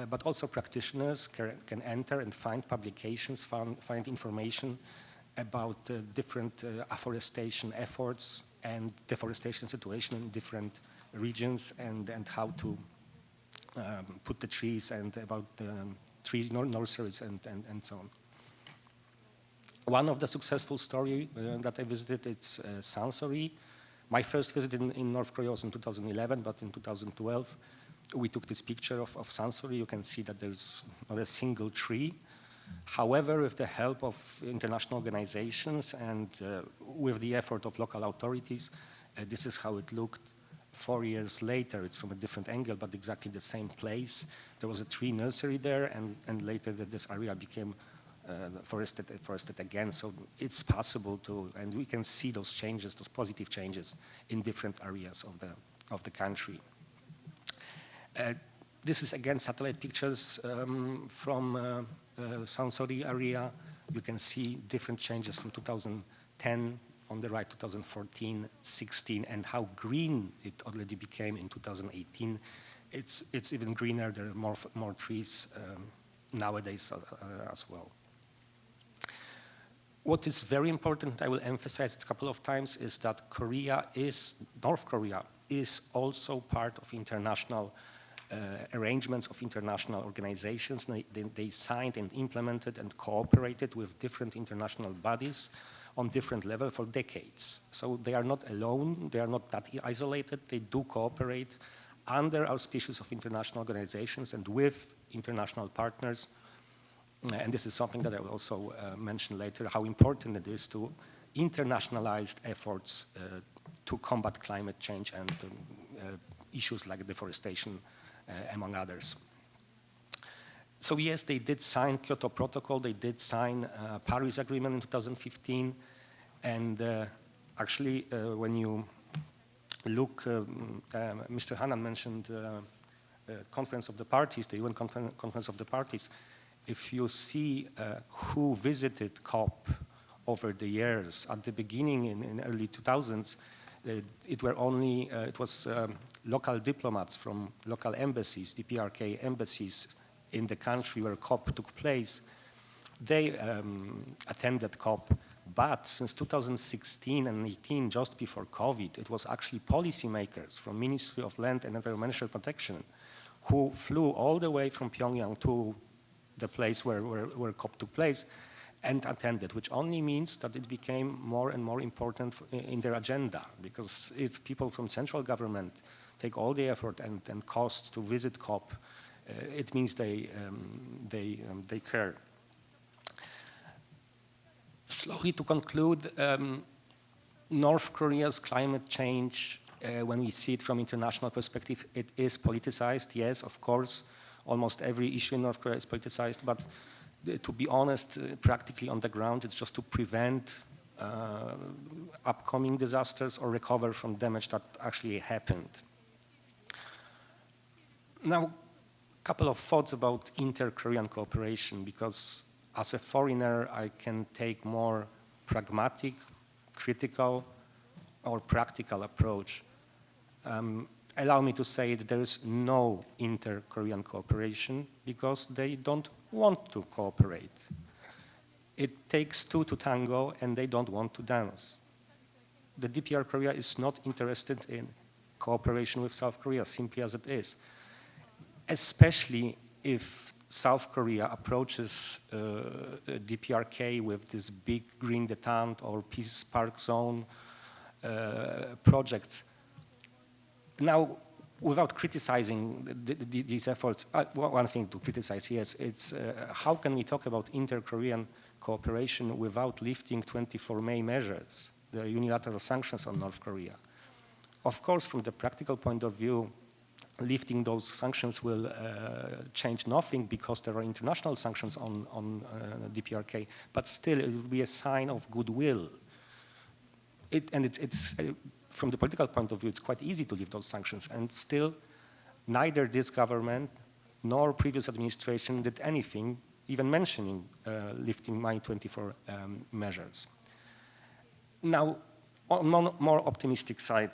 but also practitioners can enter and find publications, find information about different afforestation efforts and deforestation situation in different regions, and how to put the trees, and about tree nurseries and so on. One of the successful stories that I visited, it's Sansori. My first visit in North Korea was in 2011, but in 2012, we took this picture of Sansori. You can see that there's not a single tree. However, with the help of international organizations and with the effort of local authorities, this is how it looked 4 years later. It's from a different angle, but exactly the same place. There was a tree nursery there, and later this area became forested again. So it's possible to, and we can see those changes, those positive changes in different areas of the country. This is again satellite pictures from Sansori area. You can see different changes from 2010 on the right, 2014, 16, and how green it already became in 2018. It's even greener. There are more trees nowadays as well. What is very important, I will emphasize it a couple of times, is that North Korea is also part of international arrangements of international organizations. They signed and implemented and cooperated with different international bodies on different levels for decades. So they are not alone, they are not that isolated, they do cooperate under auspices of international organizations and with international partners. And this is something that I will also mention later, how important it is to internationalize efforts to combat climate change and issues like deforestation, among others. So yes, they did sign Kyoto Protocol, they did sign Paris Agreement in 2015, and actually when you look, Mr. Hannan mentioned Conference of the Parties, the UN Conference of the Parties. If you see who visited COP over the years, at the beginning in early 2000s, it was local diplomats from local embassies, DPRK embassies in the country where COP took place. They attended COP, but since 2016 and 18, just before COVID, it was actually policymakers from Ministry of Land and Environmental Protection who flew all the way from Pyongyang to the place where COP took place and attended, which only means that it became more and more important in their agenda, because if people from central government take all the effort and costs to visit COP, it means they care. Slowly to conclude, North Korea's climate change, when we see it from international perspective, it is politicized, yes, of course. Almost every issue in North Korea is politicized, but to be honest, practically on the ground, it's just to prevent upcoming disasters or recover from damage that actually happened. Now, a couple of thoughts about inter-Korean cooperation, because as a foreigner, I can take more pragmatic, critical, or practical approach. Allow me to say that there is no inter-Korean cooperation because they don't want to cooperate. It takes two to tango and they don't want to dance. The DPR Korea is not interested in cooperation with South Korea, simply as it is. Especially if South Korea approaches DPRK with this big green detente or peace park zone projects. Now, without criticizing these efforts, one thing to criticize, yes, it's how can we talk about inter-Korean cooperation without lifting 24 May measures, the unilateral sanctions on North Korea? Of course, from the practical point of view, lifting those sanctions will change nothing because there are international sanctions on DPRK, but still it will be a sign of goodwill. It's from the political point of view, it's quite easy to lift those sanctions, and still neither this government nor previous administration did anything, even mentioning lifting my 24 measures. Now, on more optimistic side,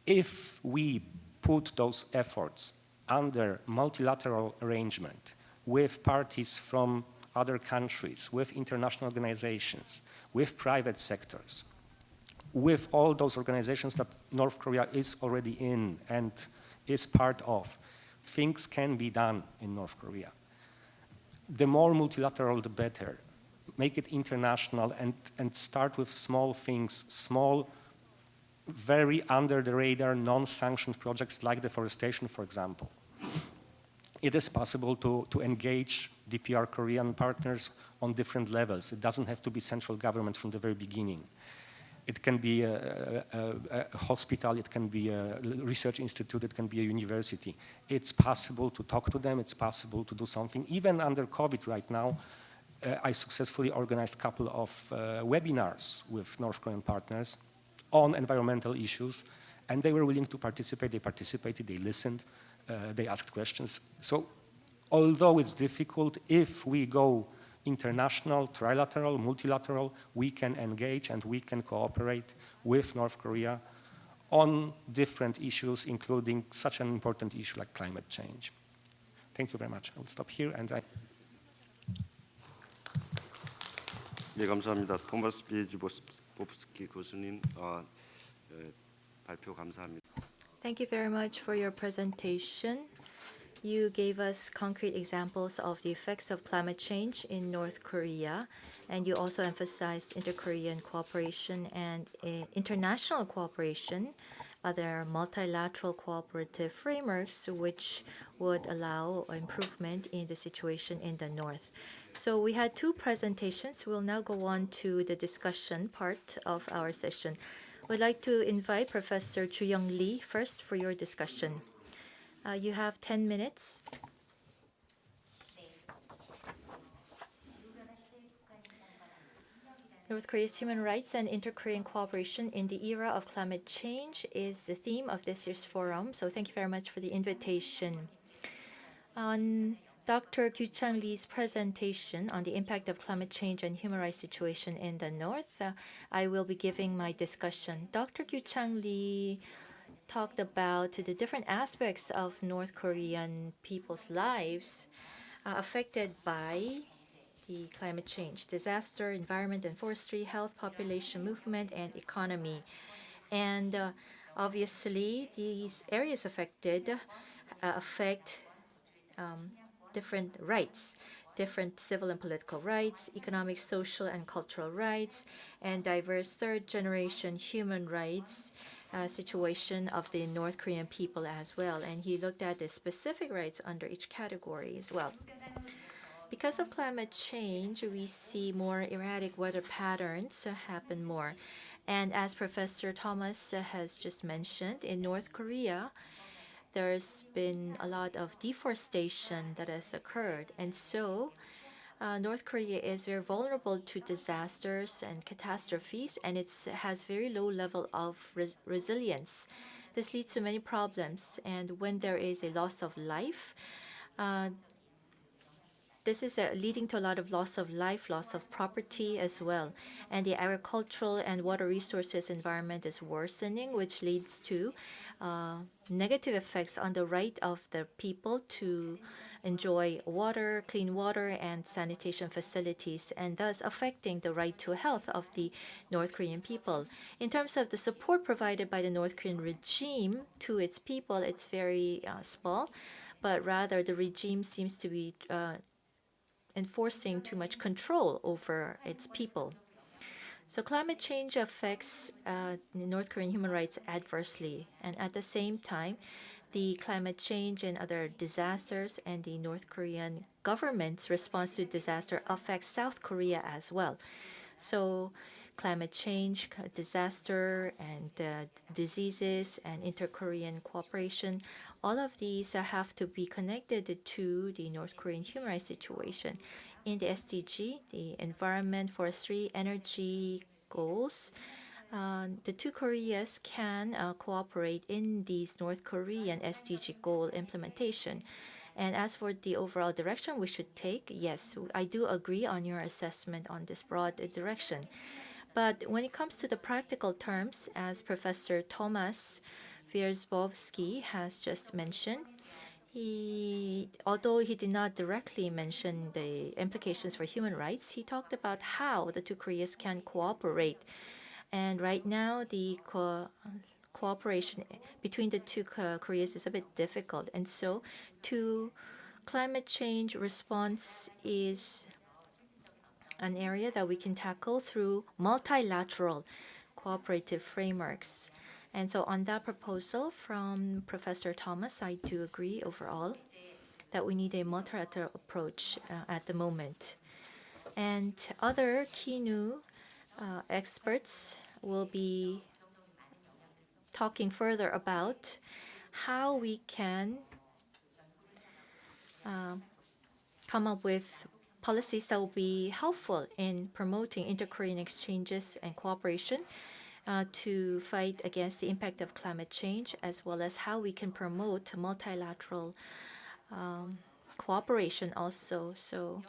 if we put those efforts under multilateral arrangement with parties from other countries, with international organizations, with private sectors, with all those organizations that North Korea is already in and is part of, things can be done in North Korea. The more multilateral, the better. Make it international and start with small things, small, very under the radar, non-sanctioned projects like deforestation, for example. It is possible to engage DPR Korean partners on different levels. It doesn't have to be central government from the very beginning. It can be a hospital, it can be a research institute, it can be a university. It's possible to talk to them, it's possible to do something. Even under COVID right now, I successfully organized a couple of webinars with North Korean partners on environmental issues, and they were willing to participate. They participated, they listened, they asked questions. So although it's difficult, if we go international, trilateral, multilateral, we can engage and we can cooperate with North Korea on different issues, including such an important issue like climate change. Thank you very much. I'll stop here and I... 네, 감사합니다. 토마스 비즈보스키 교수님 발표 감사합니다. Thank you very much for your presentation. You gave us concrete examples of the effects of climate change in North Korea, and you also emphasized inter-Korean cooperation and international cooperation. There are multilateral cooperative frameworks which would allow improvement in the situation in the North. So we had two presentations. We'll now go on to the discussion part of our session. would like to invite Professor Ju-young Lee first for your discussion. You have 10 minutes. North Korea's human rights and inter-Korean cooperation in the era of climate change is the theme of this year's forum. So thank you very much for the invitation. On Dr. Kyu-chang Lee's presentation on the impact of climate change and human rights situation in the North, I will be giving my discussion. Dr. Kyu-chang Lee talked about the different aspects of North Korean people's lives affected by the climate change: disaster, environment and forestry, health, population movement, and economy. And obviously, these areas affected affect different rights, different civil and political rights, economic, social, and cultural rights, and diverse third-generation human rights situation of the North Korean people as well. And he looked at the specific rights under each category as well. Because of climate change, we see more erratic weather patterns happen more. And as Professor Thomas has just mentioned, in North Korea, there's been a lot of deforestation that has occurred. And so North Korea is very vulnerable to disasters and catastrophes, and it has very low level of resilience. This leads to many problems. And when there is a loss of life, this is leading to a lot of loss of life, loss of property as well. And the agricultural and water resources environment is worsening, which leads to negative effects on the right of the people to enjoy water, clean water, and sanitation facilities, and thus affecting the right to health of the North Korean people. In terms of the support provided by the North Korean regime to its people, it's very small, but rather the regime seems to be enforcing too much control over its people. So climate change affects North Korean human rights adversely. And at the same time, the climate change and other disasters and the North Korean government's response to disaster affects South Korea as well. So climate change, disaster, and diseases and inter-Korean cooperation, all of these have to be connected to the North Korean human rights situation. In the SDG, the environment, forestry, energy goals, the two Koreas can cooperate in these North Korean SDG goal implementation. And as for the overall direction we should take, yes, I do agree on your assessment on this broad direction. But when it comes to the practical terms, as Professor Thomas Wierzbowski has just mentioned, although he did not directly mention the implications for human rights, he talked about how the two Koreas can cooperate. And right now, the cooperation between the two Koreas is a bit difficult. And so, to climate change response is an area that we can tackle through multilateral cooperative frameworks. And so on that proposal from Professor Thomas, I do agree overall that we need a multilateral approach at the moment. And other key new experts will be talking further about how we can come up with policies that will be helpful in promoting inter-Korean exchanges and cooperation to fight against the impact of climate change, as well as how we can promote multilateral cooperation also. So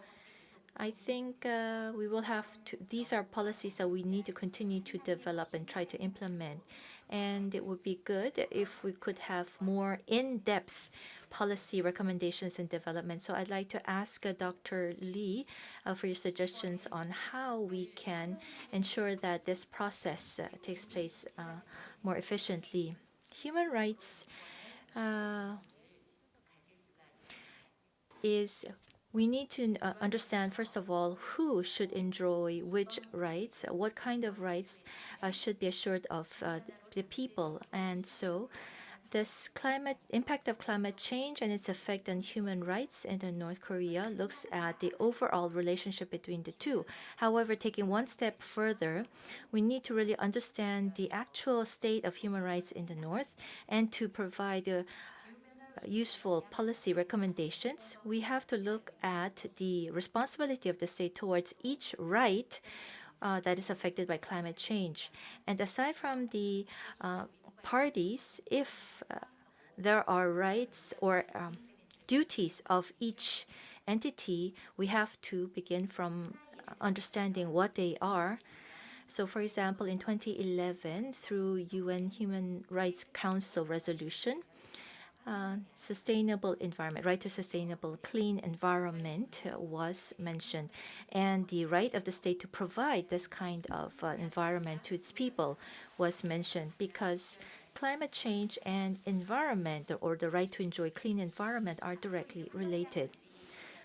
I think we will have to, these are policies that we need to continue to develop and try to implement. And it would be good if we could have more in-depth policy recommendations and development. So I'd like to ask Dr. Lee for your suggestions on how we can ensure that this process takes place more efficiently. Human rights is we need to understand, first of all, who should enjoy which rights, what kind of rights should be assured of the people. And so This impact of climate change and its effect on human rights in North Korea looks at the overall relationship between the two. However, taking one step further, we need to really understand the actual state of human rights in the North, and to provide useful policy recommendations, we have to look at the responsibility of the state towards each right that is affected by climate change. And aside from the parties, if there are rights or duties of each entity, we have to begin from understanding what they are. So, for example, in 2011, through UN Human Rights Council resolution, sustainable environment, right to sustainable clean environment was mentioned, and the right of the state to provide this kind of environment to its people was mentioned, because climate change and environment, or the right to enjoy clean environment, are directly related.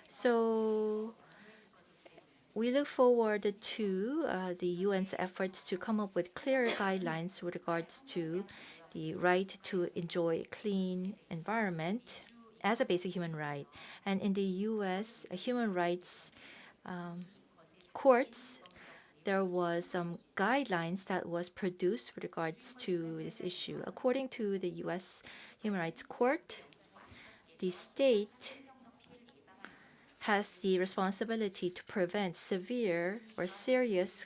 So we look forward to the UN's efforts to come up with clearer guidelines with regards to the right to enjoy clean environment as a basic human right. And in the U.S. Human rights courts, there was some guidelines that was produced with regards to this issue. According to the U.S. Human Rights Court, the state has the responsibility to prevent severe or serious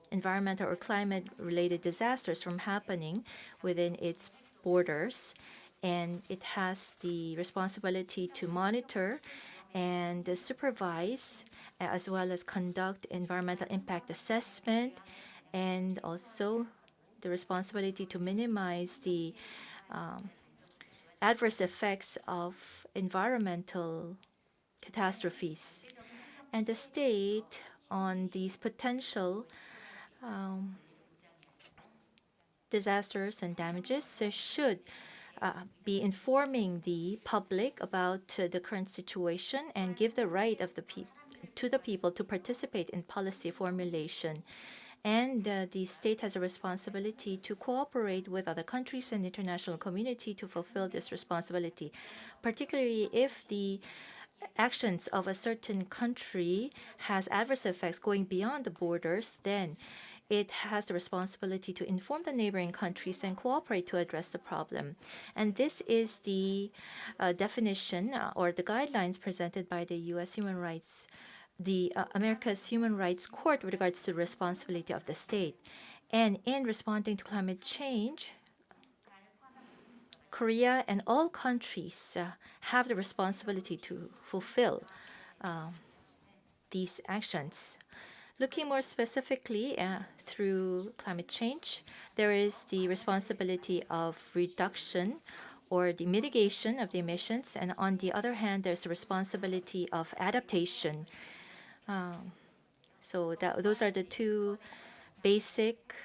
environmental or climate-related disasters from happening within its borders, and it has the responsibility to monitor and supervise, as well as conduct environmental impact assessment, and also the responsibility to minimize the adverse effects of environmental catastrophes. And the state, on these potential disasters and damages, should be informing the public about the current situation and give the right of to the people to participate in policy formulation. And the state has a responsibility to cooperate with other countries and international community to fulfill this responsibility, particularly if the actions of a certain country has adverse effects going beyond the borders. Then it has the responsibility to inform the neighboring countries and cooperate to address the problem. And this is the definition or the guidelines presented by the U.S. Human Rights, America's Human Rights Court, with regards to the responsibility of the state. And in responding to climate change, Korea and all countries have the responsibility to fulfill these actions. Looking more specifically through climate change, there is the responsibility of reduction or the mitigation of the emissions, and on the other hand, there's the responsibility of adaptation. So those are the two basic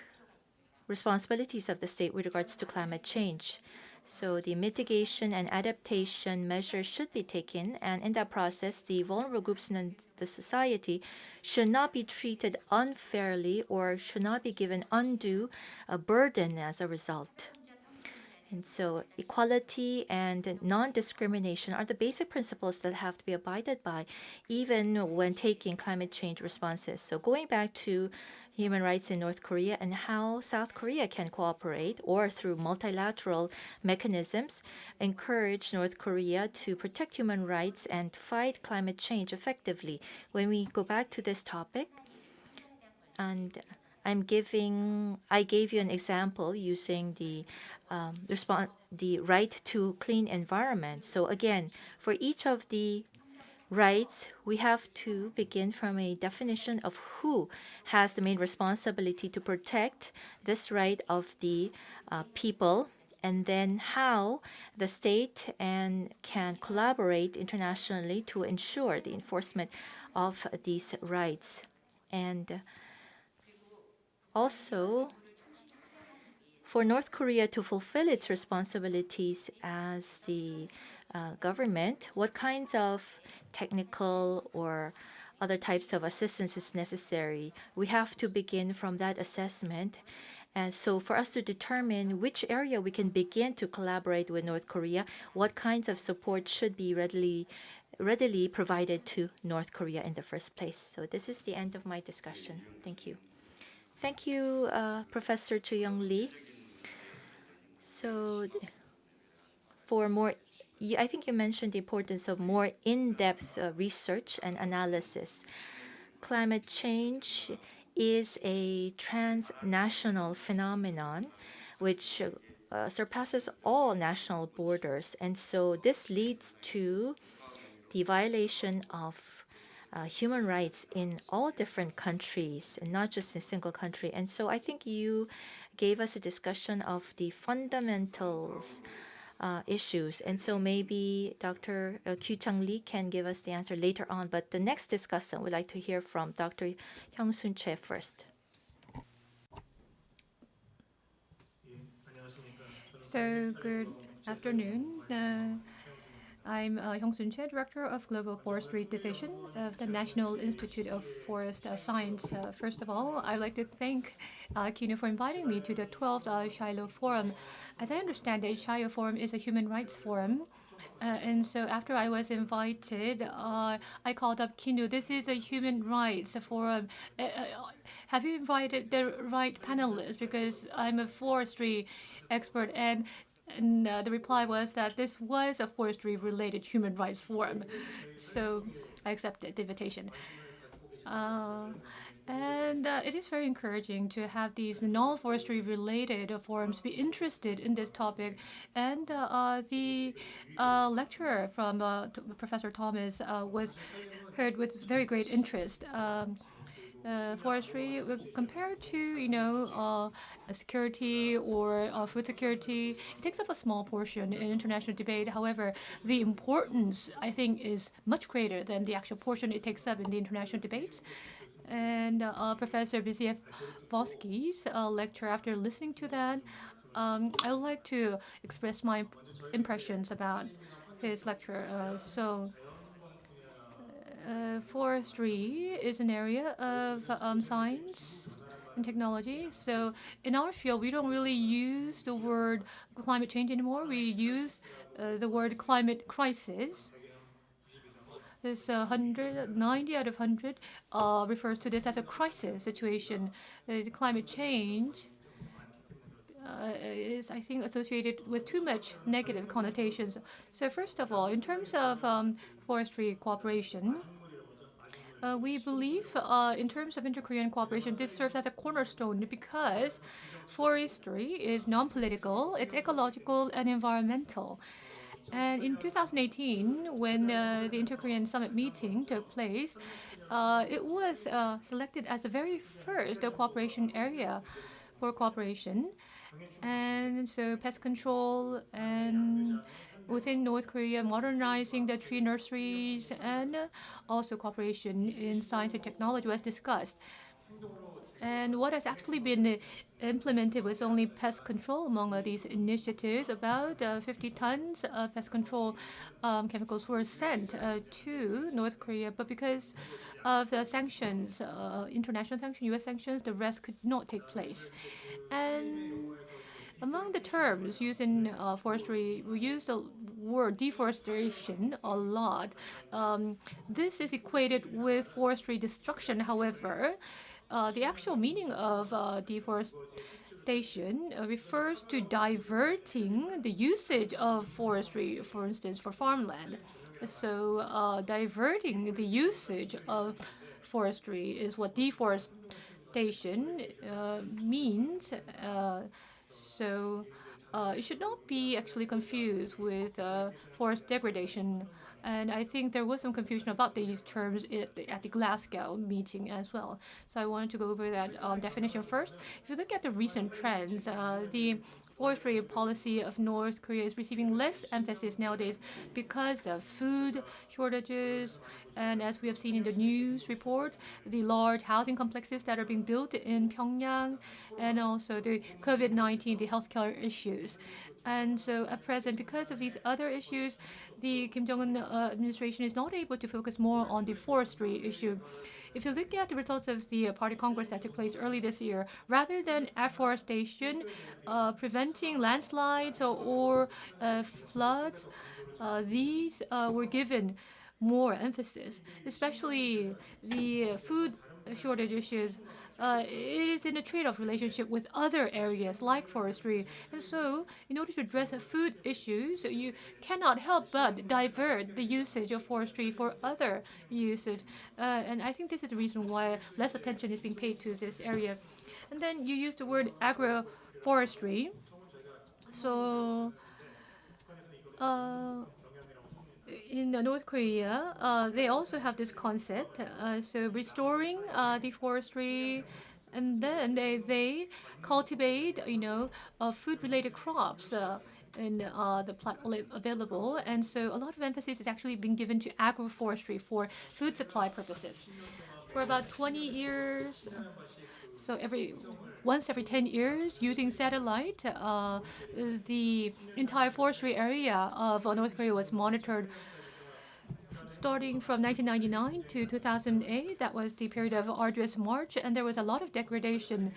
responsibilities of the state with regards to climate change. So the mitigation and adaptation measures should be taken, and in that process, the vulnerable groups in the society should not be treated unfairly or should not be given undue burden as a result. And so equality and non-discrimination are the basic principles that have to be abided by even when taking climate change responses. So going back to human rights in North Korea and how South Korea can cooperate, or through multilateral mechanisms, encourage North Korea to protect human rights and fight climate change effectively. When we go back to this topic, and I gave you an example using the right to clean environment. So again, for each of the rights, we have to begin from a definition of who has the main responsibility to protect this right of the people, and then how the state can collaborate internationally to ensure the enforcement of these rights. And also, for North Korea to fulfill its responsibilities as the government, what kinds of technical or other types of assistance is necessary? We have to begin from that assessment And so for us to determine which area we can begin to collaborate with North Korea, what kinds of support should be readily provided to North Korea in the first place. So this is the end of my discussion. Thank you. Thank you, Professor Chu-Young Lee. So for more, I think you mentioned the importance of more in-depth research and analysis. Climate change is a transnational phenomenon which surpasses all national borders. And so this leads to the violation of human rights in all different countries, and not just in a single country. And so I think you gave us a discussion of the fundamentals issues. And so maybe Dr. Kyu-Chang Lee can give us the answer later on. But the next discussion, we'd like to hear from Dr. Hyung-Soon Choi first. So good afternoon. I'm Hyung-Soon Choi, Director of Global Forestry Division of the National Institute of Forest Science. First of all, I'd like to thank Kino for inviting me to the 12th Chaillot Forum. As I understand it, Chaillot Forum is a human rights forum. And so after I was invited, I called up Kino. This is a human rights forum. Have you invited the right panelists? Because I'm a forestry expert, and the reply was that this was a forestry-related human rights forum. So I accepted the invitation. And it is very encouraging to have these non-forestry related forums be interested in this topic. And the lecture from Professor Thomas was heard with very great interest. Forestry, compared to security or food security, it takes up a small portion in international debate. However, the importance, I think, is much greater than the actual portion it takes up in the international debates. And Professor Bizievsky's lecture, after listening to that, I would like to express my impressions about his lecture. Forestry is an area of science and technology. So in our field, we don't really use the word climate change anymore. We use the word climate crisis. This 90 out of 100 refers to this as a crisis situation. The climate change is, I think, associated with too much negative connotations. So first of all, in terms of forestry cooperation, we believe in terms of inter-Korean cooperation, this serves as a cornerstone because forestry is non-political, it's ecological and environmental. And in 2018, when the Inter-Korean Summit meeting took place, it was selected as the very first cooperation area for cooperation. And so pest control and within North Korea, modernizing the tree nurseries and also cooperation in science and technology was discussed. And what has actually been implemented was only pest control among these initiatives. About 50 tons of pest control chemicals were sent to North Korea. But because of the sanctions, international sanctions, U.S. sanctions, the rest could not take place. And among the terms used in forestry, we use the word deforestation a lot. This is equated with forestry destruction. However, the actual meaning of deforestation refers to diverting the usage of forestry, for instance, for farmland. So diverting the usage of forestry is what deforestation means. It should not be actually confused with forest degradation. And I think there was some confusion about these terms at the Glasgow meeting as well. So I wanted to go over that definition first. If you look at the recent trends, the forestry policy of North Korea is receiving less emphasis nowadays because of food shortages, and as we have seen in the news report, the large housing complexes that are being built in Pyongyang, and also the COVID-19, the healthcare issues. And so at present, because of these other issues, the Kim Jong-un administration is not able to focus more on the forestry issue. If you look at the results of the Party Congress that took place early this year, rather than afforestation, preventing landslides or floods, these were given more emphasis, especially the food shortage issues. It is in a trade-off relationship with other areas like forestry. And so, in order to address food issues, you cannot help but divert the usage of forestry for other usage. And I think this is the reason why less attention is being paid to this area. And then you use the word agroforestry. So, in North Korea, they also have this concept. So restoring the forestry, and then they cultivate, food-related crops in the plot available. And so a lot of emphasis is actually being given to agroforestry for food supply purposes. For about 20 years, so once every 10 years, using satellite, the entire forestry area of North Korea was monitored. Starting from 1999 to 2008, that was the period of arduous march, and there was a lot of degradation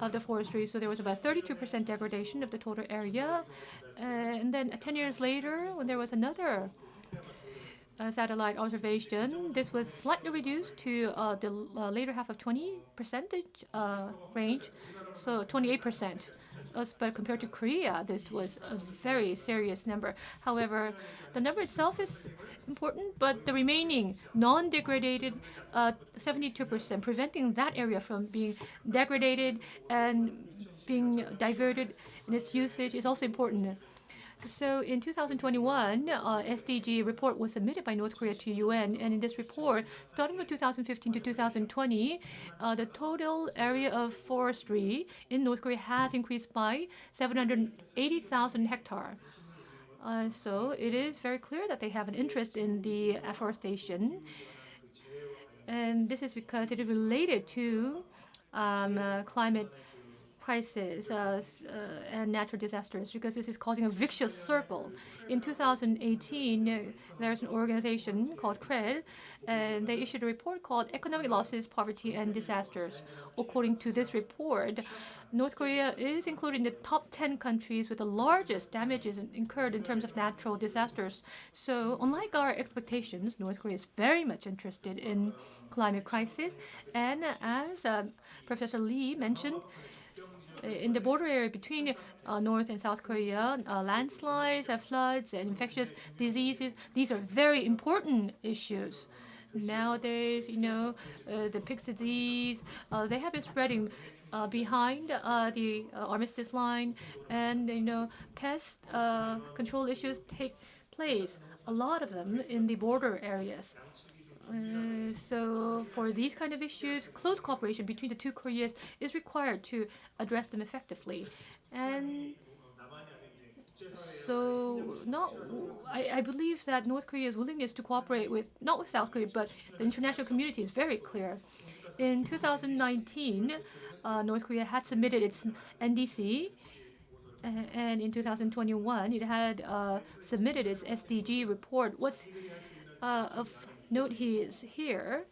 of the forestry. So there was about 32% degradation of the total area. And then 10 years later, when there was another satellite observation, this was slightly reduced to the later half of 20% range, so 28%. But compared to Korea, this was a very serious number. However, the number itself is important, but the remaining non-degraded 72%, preventing that area from being degraded and being diverted in its usage is also important. So in 2021, SDG report was submitted by North Korea to UN, and in this report, starting from 2015 to 2020, the total area of forestry in North Korea has increased by 780,000 hectares. So it is very clear that they have an interest in the afforestation, and this is because it is related to climate crisis and natural disasters, because this is causing a vicious circle. In 2018, there's an organization called CRED, and they issued a report called Economic Losses, Poverty, and Disasters. According to this report, North Korea is included in the top 10 countries with the largest damages incurred in terms of natural disasters. So unlike our expectations, North Korea is very much interested in climate crisis. And as Professor Lee mentioned, in the border area between North and South Korea, landslides, floods, and infectious diseases, these are very important issues. Nowadays, the pig disease, they have been spreading behind the armistice line, and pest control issues take place, a lot of them in the border areas. So for these kind of issues, close cooperation between the two Koreas is required to address them effectively. And so I believe that North Korea's willingness to cooperate not with South Korea, but the international community is very clear. In 2019, North Korea had submitted its NDC, and in 2021, it had submitted its SDG report. What's of note here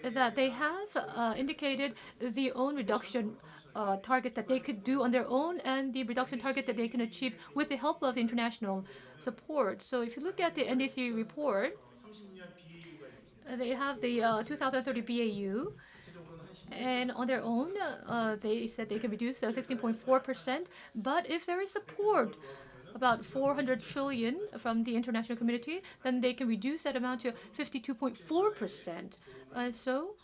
that they have indicated the own reduction target that they could do on their own, and the reduction target that they can achieve with the help of the international support. So if you look at the NDC report, they have the 2030 BAU, and on their own, they said they can reduce 16.4%. But if there is support, about 400 trillion from the international community, then they can reduce that amount to 52.4%. So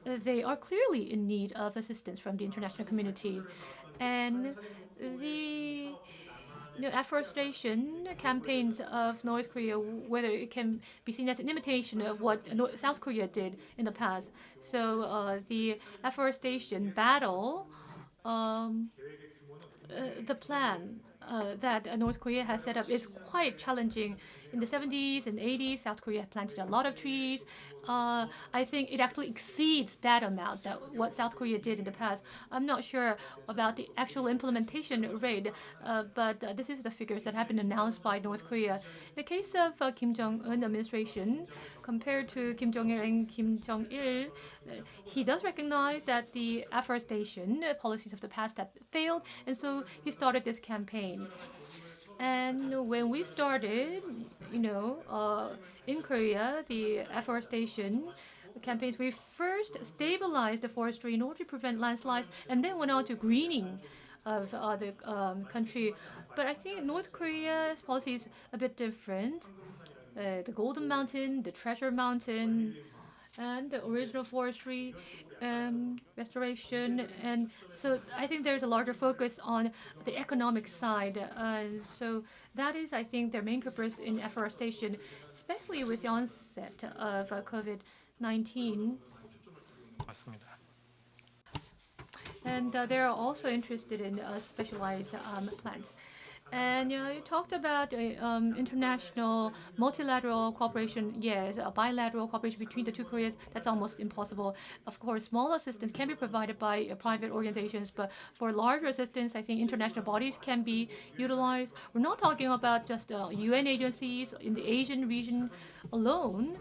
they are clearly in need of assistance from the international community. And the afforestation campaigns of North Korea, whether it can be seen as an imitation of what South Korea did in the past. So the afforestation battle, the plan that North Korea has set up is quite challenging. In the 70s and 80s, South Korea planted a lot of trees. I think it actually exceeds that amount, that what South Korea did in the past. I'm not sure about the actual implementation rate, but this is the figures that have been announced by North Korea. In the case of Kim Jong-un administration, compared to Kim Jong-il and Kim Jong-il, he does recognize that the afforestation policies of the past have failed, and so he started this campaign. And when we started, in Korea, the afforestation campaigns, we first stabilized the forestry in order to prevent landslides, and then went on to greening of the country. But I think North Korea's policy is a bit different. The Golden Mountain, the Treasure Mountain, and the original forestry restoration. And so I think there's a larger focus on the economic side. So that is, I think, their main purpose in afforestation, especially with the onset of COVID-19. 맞습니다. And they're also interested in specialized plants. And you talked about international multilateral cooperation. Yes, a bilateral cooperation between the two Koreas, that's almost impossible. Of course, small assistance can be provided by private organizations, but for larger assistance, I think international bodies can be utilized. We're not talking about just UN agencies in the Asian region alone.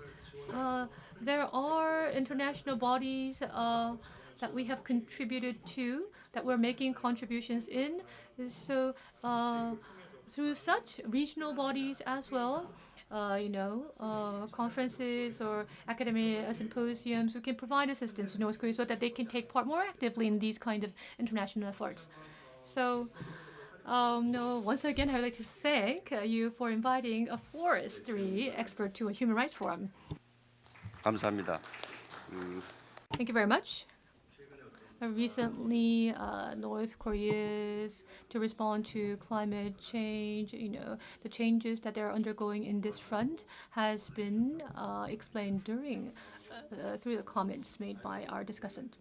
There are international bodies that we have contributed to, that we're making contributions in. So through such regional bodies as well, conferences or academic symposiums, we can provide assistance to North Korea so that they can take part more actively in these kind of international efforts. So once again, I would like to thank you for inviting a forestry expert to a human rights forum. 감사합니다. Thank you very much. Recently, North Korea's to respond to climate change, the changes that they're undergoing in this front has been explained through the comments made by our discussant.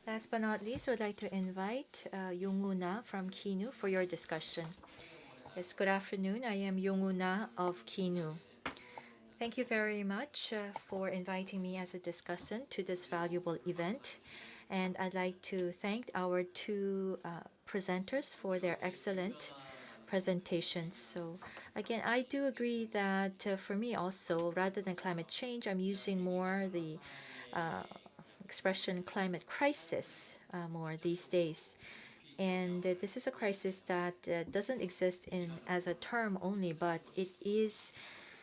Last but not least, I would like to invite Yong-woo-na from KINU for your discussion. Yes, good afternoon. I am Yong-woo-na of KINU. Thank you very much for inviting me as a discussant to this valuable event. And I'd like to thank our two presenters for their excellent presentations. So again, I do agree that for me also, rather than climate change, I'm using more the expression climate crisis more these days. And this is a crisis that doesn't exist as a term only, but it is,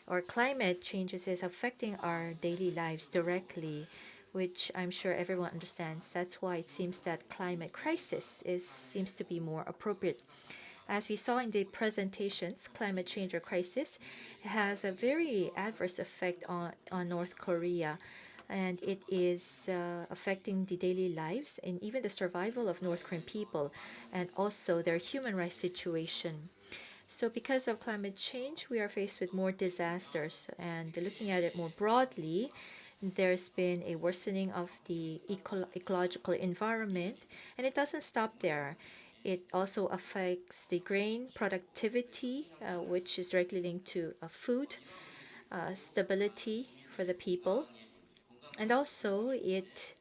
or climate changes is affecting our daily lives directly, which I'm sure everyone understands. That's why it seems that climate crisis seems to be more appropriate. As we saw in the presentations, climate change or crisis has a very adverse effect on North Korea, and it is affecting the daily lives and even the survival of North Korean people, and also their human rights situation. So because of climate change, we are faced with more disasters, and looking at it more broadly, there's been a worsening of the ecological environment, and it doesn't stop there. It also affects the grain productivity, which is directly linked to food stability for the people. And also it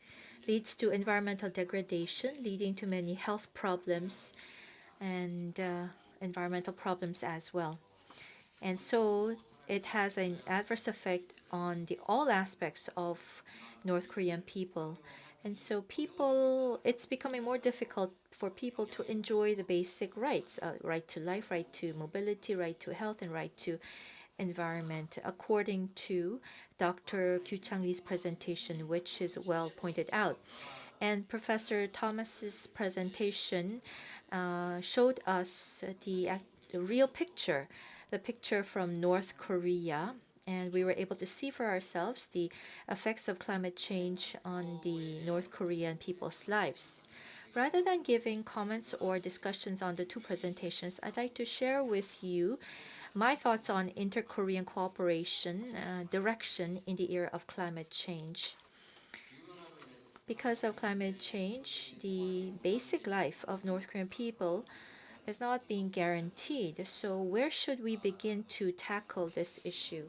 leads to environmental degradation, leading to many health problems and environmental problems as well. And so it has an adverse effect on all aspects of North Korean people. And so it's becoming more difficult for people to enjoy the basic rights, right to life, right to mobility, right to health, and right to environment, according to Dr. Kyu Chang-lee's presentation, which is well pointed out. And Professor Thomas's presentation showed us the real picture, the picture from North Korea, and we were able to see for ourselves the effects of climate change on the North Korean people's lives. Rather than giving comments or discussions on the two presentations, I'd like to share with you my thoughts on inter-Korean cooperation direction in the era of climate change. Because of climate change, the basic life of North Korean people has not been guaranteed. So where should we begin to tackle this issue?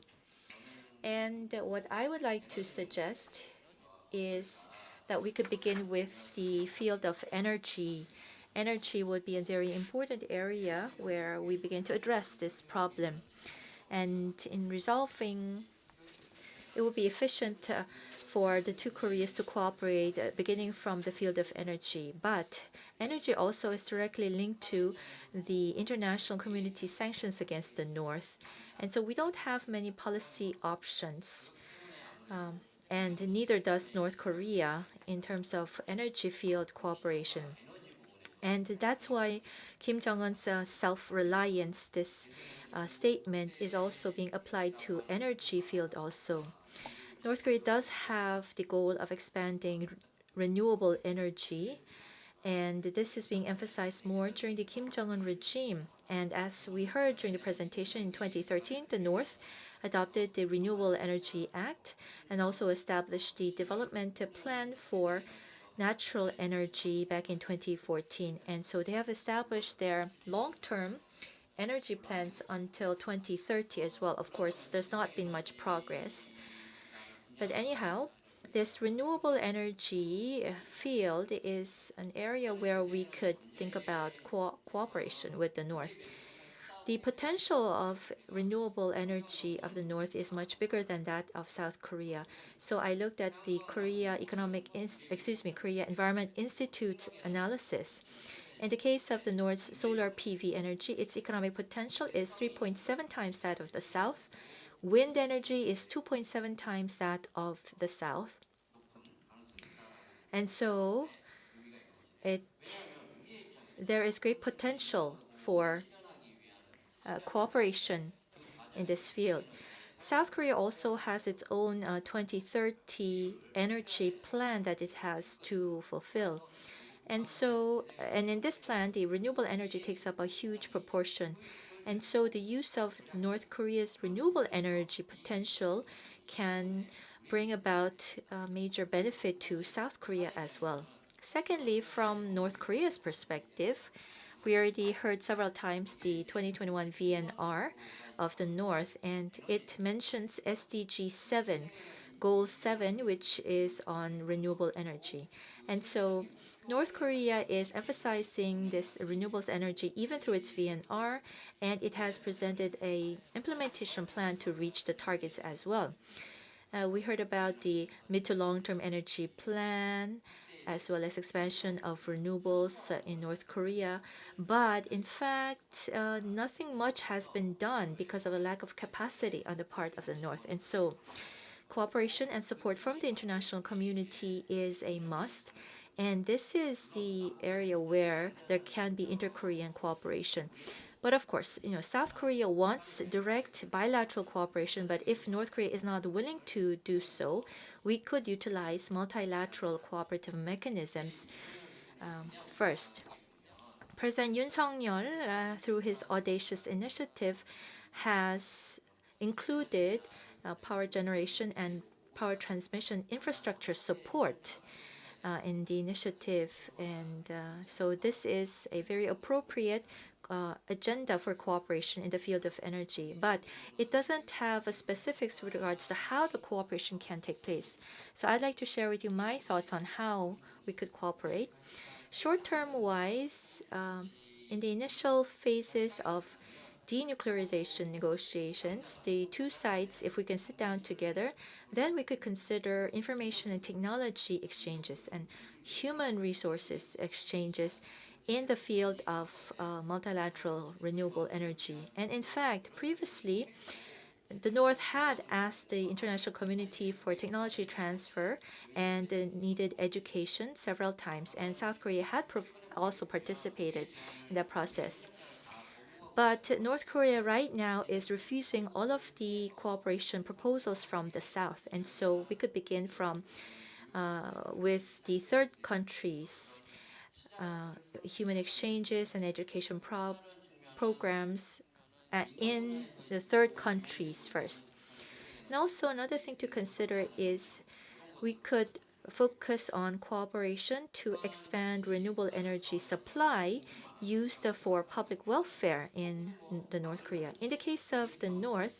And what I would like to suggest is that we could begin with the field of energy. Energy would be a very important area where we begin to address this problem. And in resolving, it would be efficient for the two Koreas to cooperate, beginning from the field of energy. But energy also is directly linked to the international community sanctions against the North. And so we don't have many policy options. And neither does North Korea in terms of energy field cooperation. And that's why Kim Jong-un's self-reliance, this statement, is also being applied to energy field also. North Korea does have the goal of expanding renewable energy, and this is being emphasized more during the Kim Jong-un regime. And as we heard during the presentation in 2013, the North adopted the Renewable Energy Act and also established the development plan for natural energy back in 2014. And so they have established their long-term energy plans until 2030 as well. Of course, there's not been much progress. But anyhow, this renewable energy field is an area where we could think about cooperation with the North. The potential of renewable energy of the North is much bigger than that of South Korea. So I looked at the Korea Environment Institute analysis. In the case of the North's solar PV energy, its economic potential is 3.7 times that of the South. Wind energy is 2.7 times that of the South. And so there is great potential for cooperation in this field. South Korea also has its own 2030 energy plan that it has to fulfill. And in this plan, the renewable energy takes up a huge proportion. And so the use of North Korea's renewable energy potential can bring about a major benefit to South Korea as well. Secondly, from North Korea's perspective, we already heard several times the 2021 VNR of the North, and it mentions SDG 7, Goal 7, which is on renewable energy. And so North Korea is emphasizing this renewable energy even through its VNR, and it has presented an implementation plan to reach the targets as well. We heard about the mid to long-term energy plan, as well as expansion of renewables in North Korea. But in fact, nothing much has been done because of a lack of capacity on the part of the North. And so cooperation and support from the international community is a must. And this is the area where there can be inter-Korean cooperation. But of course, South Korea wants direct bilateral cooperation, but if North Korea is not willing to do so, we could utilize multilateral cooperative mechanisms first. President Yoon Suk-yeol, through his audacious initiative, has included power generation and power transmission infrastructure support in the initiative. And so this is a very appropriate agenda for cooperation in the field of energy, but it doesn't have a specifics with regards to how the cooperation can take place. So I'd like to share with you my thoughts on how we could cooperate. Short-term wise, in the initial phases of denuclearization negotiations, the two sides, if we can sit down together, then we could consider information and technology exchanges and human resources exchanges in the field of multilateral renewable energy. And in fact, previously, the North had asked the international community for technology transfer and needed education several times, and South Korea had also participated in that process. But North Korea right now is refusing all of the cooperation proposals from the South, and so we could begin from with the third countries, human exchanges and education programs in the third countries first. And also another thing to consider is we could focus on cooperation to expand renewable energy supply used for public welfare in the North Korea. In the case of the North,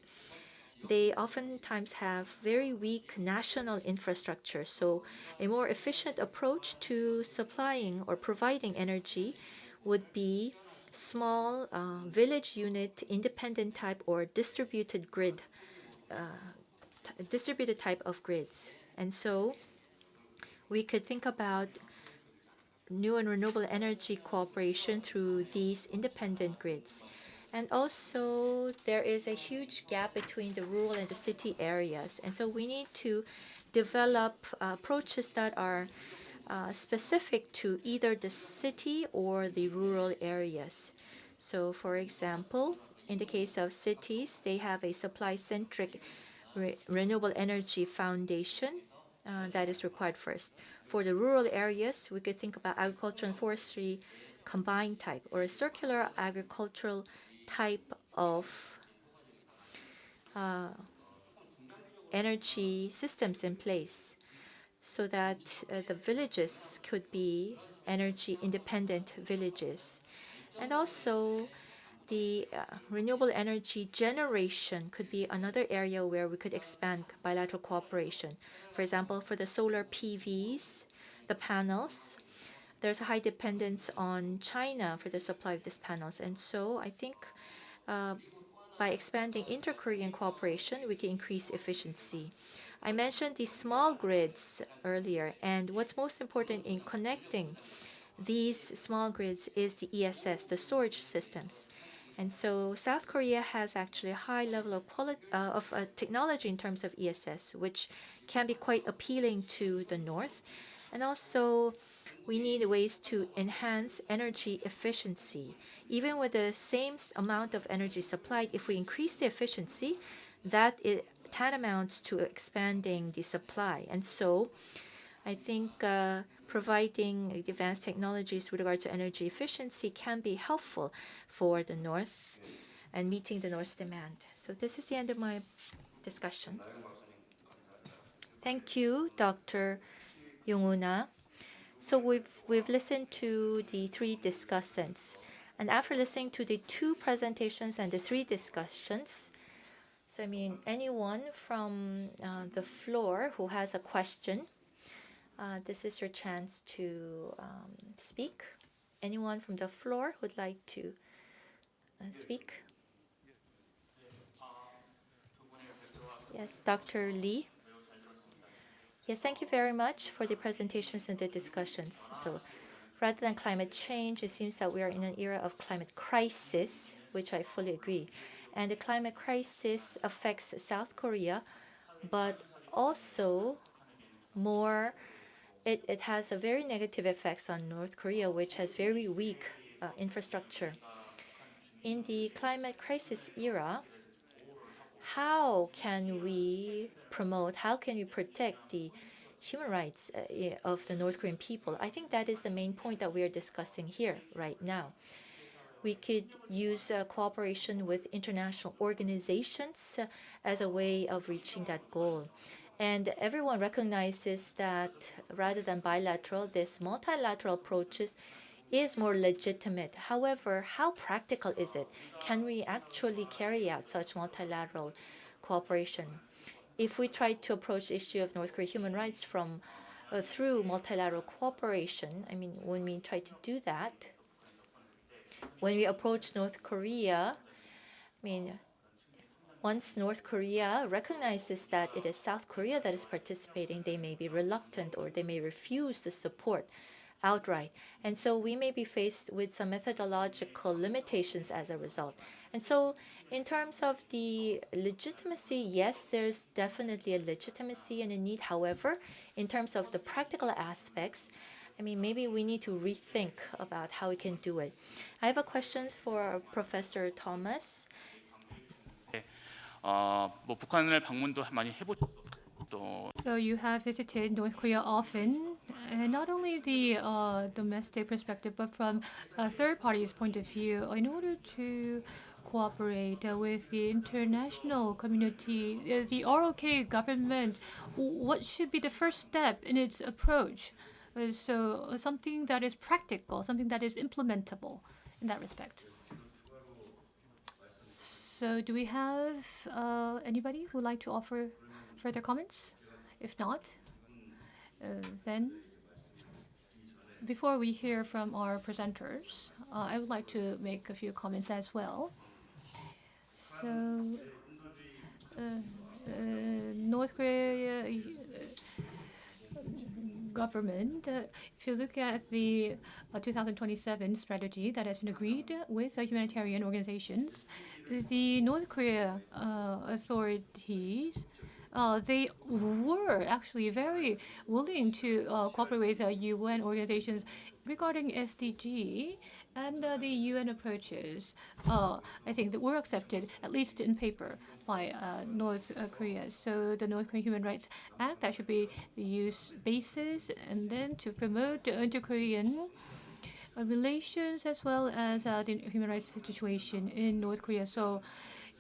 they oftentimes have very weak national infrastructure. So a more efficient approach to supplying or providing energy would be small village unit, independent type, or distributed type of grids. And so we could think about new and renewable energy cooperation through these independent grids. And also, there is a huge gap between the rural and the city areas. And so we need to develop approaches that are specific to either the city or the rural areas. So, for example, in the case of cities, they have a supply-centric renewable energy foundation that is required first. For the rural areas, we could think about agriculture and forestry combined type, or a circular agricultural type of energy systems in place, so that the villages could be energy independent villages. And also, the renewable energy generation could be another area where we could expand bilateral cooperation. For example, for the solar PVs, the panels, there's a high dependence on China for the supply of these panels. And so I think by expanding inter-Korean cooperation, we can increase efficiency. I mentioned these small grids earlier, and what's most important in connecting these small grids is the ESS, the storage systems. And so South Korea has actually a high level of technology in terms of ESS, which can be quite appealing to the North. And also, we need ways to enhance energy efficiency. Even with the same amount of energy supplied, if we increase the efficiency, that tantamounts to expanding the supply. And so I think providing advanced technologies with regard to energy efficiency can be helpful for the North and meeting the North's demand. So this is the end of my discussion. Thank you, Dr. Yong-una. So we've listened to the three discussants. And after listening to the two presentations and the three discussions, so I mean, anyone from the floor who has a question, this is your chance to speak. Anyone from the floor would like to speak? Yes, Dr. Lee. Yes, thank you very much for the presentations and the discussions. So rather than climate change, it seems that we are in an era of climate crisis, which I fully agree. And the climate crisis affects South Korea, but also it has a very negative effects on North Korea, which has very weak infrastructure. In the climate crisis era, how can we protect the human rights of the North Korean people? I think that is the main point that we are discussing here right now. We could use cooperation with international organizations as a way of reaching that goal. And everyone recognizes that rather than bilateral, this multilateral approaches is more legitimate. However, how practical is it? Can we actually carry out such multilateral cooperation? If we try to approach the issue of North Korea human rights through multilateral cooperation, I mean, when we try to do that, when we approach North Korea, I mean, once North Korea recognizes that it is South Korea that is participating, they may be reluctant or they may refuse the support outright. And so we may be faced with some methodological limitations as a result. And so in terms of the legitimacy, yes, there's definitely a legitimacy and a need. However, in terms of the practical aspects, I mean, maybe we need to rethink about how we can do it. I have a question for Professor Thomas. 북한을 방문도 많이 해보셨고 또 So you have visited North Korea often, and not only the domestic perspective, but from a third party's point of view, in order to cooperate with the international community, the ROK government, what should be the first step in its approach? So something that is practical, something that is implementable in that respect. So do we have anybody who would like to offer further comments? If not, then before we hear from our presenters, I would like to make a few comments as well. So, North Korea government, if you look at the 2027 strategy that has been agreed with humanitarian organizations, the North Korea authorities, they were actually very willing to cooperate with UN organizations regarding SDG, and the UN approaches, I think, that were accepted, at least in paper, by North Korea. So the North Korean Human Rights Act, that should be the use basis, and then to promote the inter-Korean relations as well as the human rights situation in North Korea. So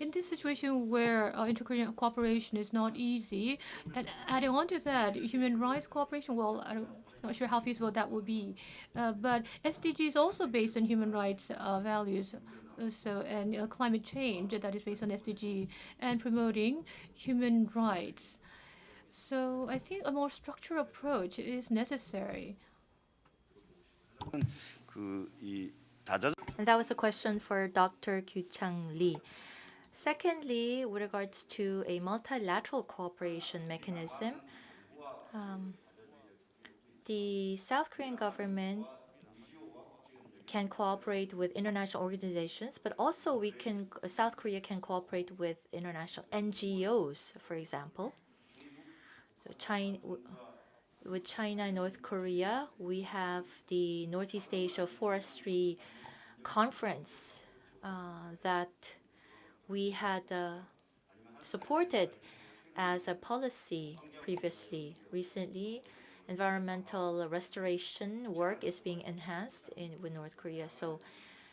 in this situation where inter-Korean cooperation is not easy, and adding on to that, human rights cooperation, well, I'm not sure how feasible that would be. But SDG is also based on human rights values. And climate change that is based on SDG and promoting human rights. So I think a more structured approach is necessary. And that was a question for Dr. Kyu-chang Lee. Secondly, with regards to a multilateral cooperation mechanism, the South Korean government can cooperate with international organizations, but also South Korea can cooperate with international NGOs, for example. So with China and North Korea, we have the Northeast Asia Forestry Conference that we had supported as a policy previously. Recently, environmental restoration work is being enhanced with North Korea. So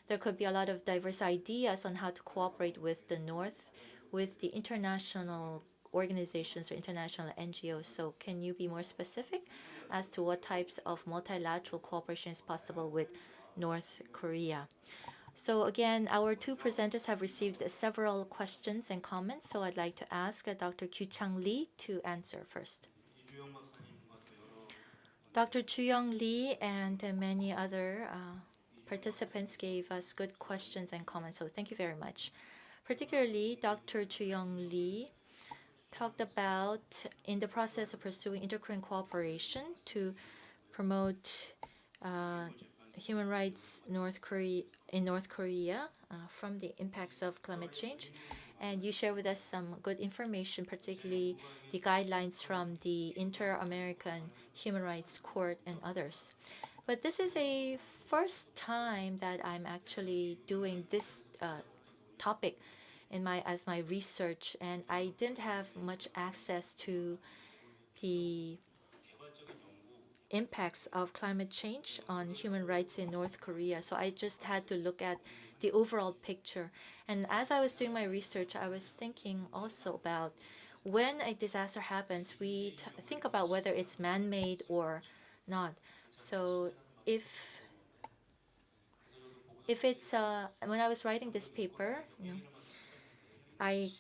there could be a lot of diverse ideas on how to cooperate with the North, with the international organizations or international NGOs. So can you be more specific as to what types of multilateral cooperation is possible with North Korea? So again, our two presenters have received several questions and comments. So I'd like to ask Dr. Kyu-chang Lee to answer first. Dr. Chu-young Lee and many other participants gave us good questions and comments. So thank you very much. Particularly, Dr. Chu-young Lee talked about in the process of pursuing inter-Korean cooperation to promote human rights in North Korea from the impacts of climate change. And you share with us some good information, particularly the guidelines from the Inter-American Human Rights Court and others. But this is a first time that I'm actually doing this topic as my research, and I didn't have much access to the impacts of climate change on human rights in North Korea. So I just had to look at the overall picture. And as I was doing my research, I was thinking also about when a disaster happens, we think about whether it's man-made or not. So if it's when I was writing this paper, I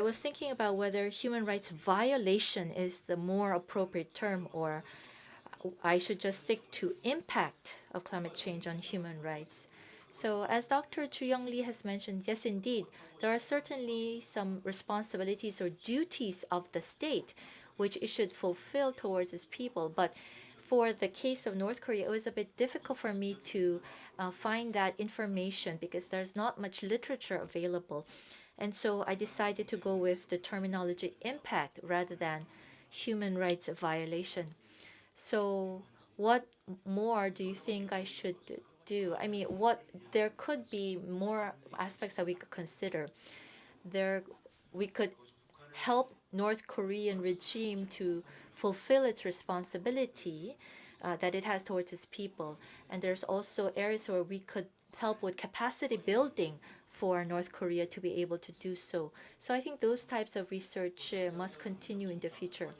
was thinking about whether human rights violation is the more appropriate term, or I should just stick to impact of climate change on human rights. So as Dr. Chu-young Lee has mentioned, yes, indeed, there are certainly some responsibilities or duties of the state which it should fulfill towards its people. But for the case of North Korea, it was a bit difficult for me to find that information because there's not much literature available. And so I decided to go with the terminology impact rather than human rights violation. So what more do you think I should do? I mean, there could be more aspects that we could consider. We could help North Korean regime to fulfill its responsibility that it has towards its people. And there's also areas where we could help with capacity building for North Korea to be able to do so. So I think those types of research must continue in the future.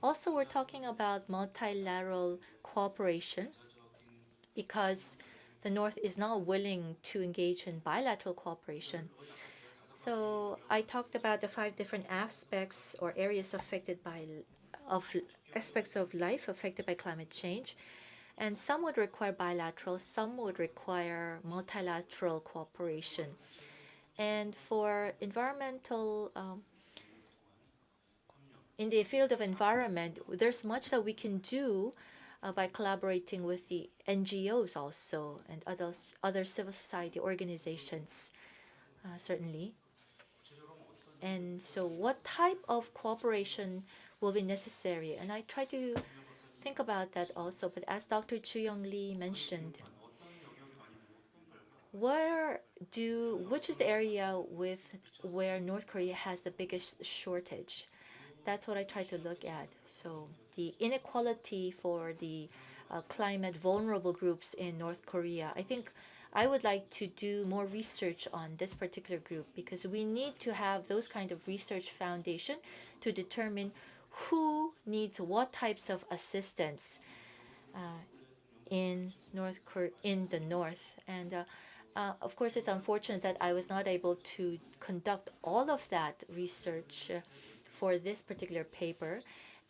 Also, we're talking about multilateral cooperation because the North is not willing to engage in bilateral cooperation. So I talked about the 5 different aspects or areas affected by aspects of life affected by climate change. And some would require bilateral, some would require multilateral cooperation. And for environmental, in the field of environment, there's much that we can do by collaborating with the NGOs also and other civil society organizations, certainly. And so what type of cooperation will be necessary? And I try to think about that also. But as Dr. Chu Young Lee mentioned, which is the area where North Korea has the biggest shortage? That's what I try to look at. So the inequality for the climate vulnerable groups in North Korea. I think I would like to do more research on this particular group because we need to have those kind of research foundation to determine who needs what types of assistance in the North. And of course, it's unfortunate that I was not able to conduct all of that research for this particular paper.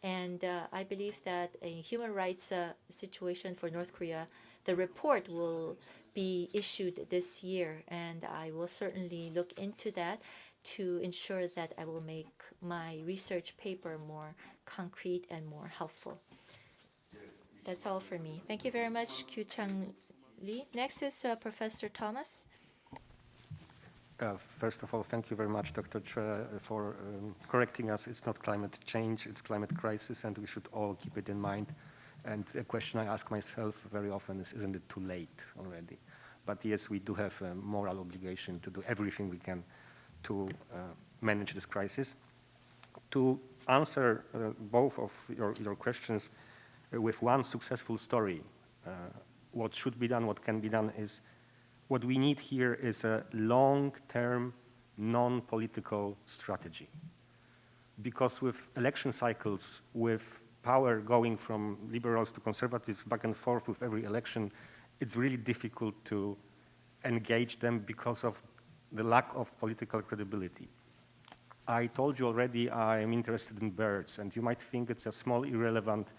And I believe that a human rights situation for North Korea, the report will be issued this year. And I will certainly look into that to ensure that I will make my research paper more concrete and more helpful. That's all for me. Thank you very much, Kyu-Chang Lee. Next is Professor Thomas. First of all, thank you very much, Dr. Choi, for correcting us. It's not climate change, it's climate crisis, and we should all keep it in mind. And a question I ask myself very often is, isn't it too late already? But yes, we do have a moral obligation to do everything we can to manage this crisis. To answer both of your questions with one successful story, what should be done, what can be done is, what we need here is a long-term, non-political strategy. Because with election cycles, with power going from liberals to conservatives back and forth with every election, it's really difficult to engage them because of the lack of political credibility. I told you already I am interested in birds, and you might think it's a small, irrelevant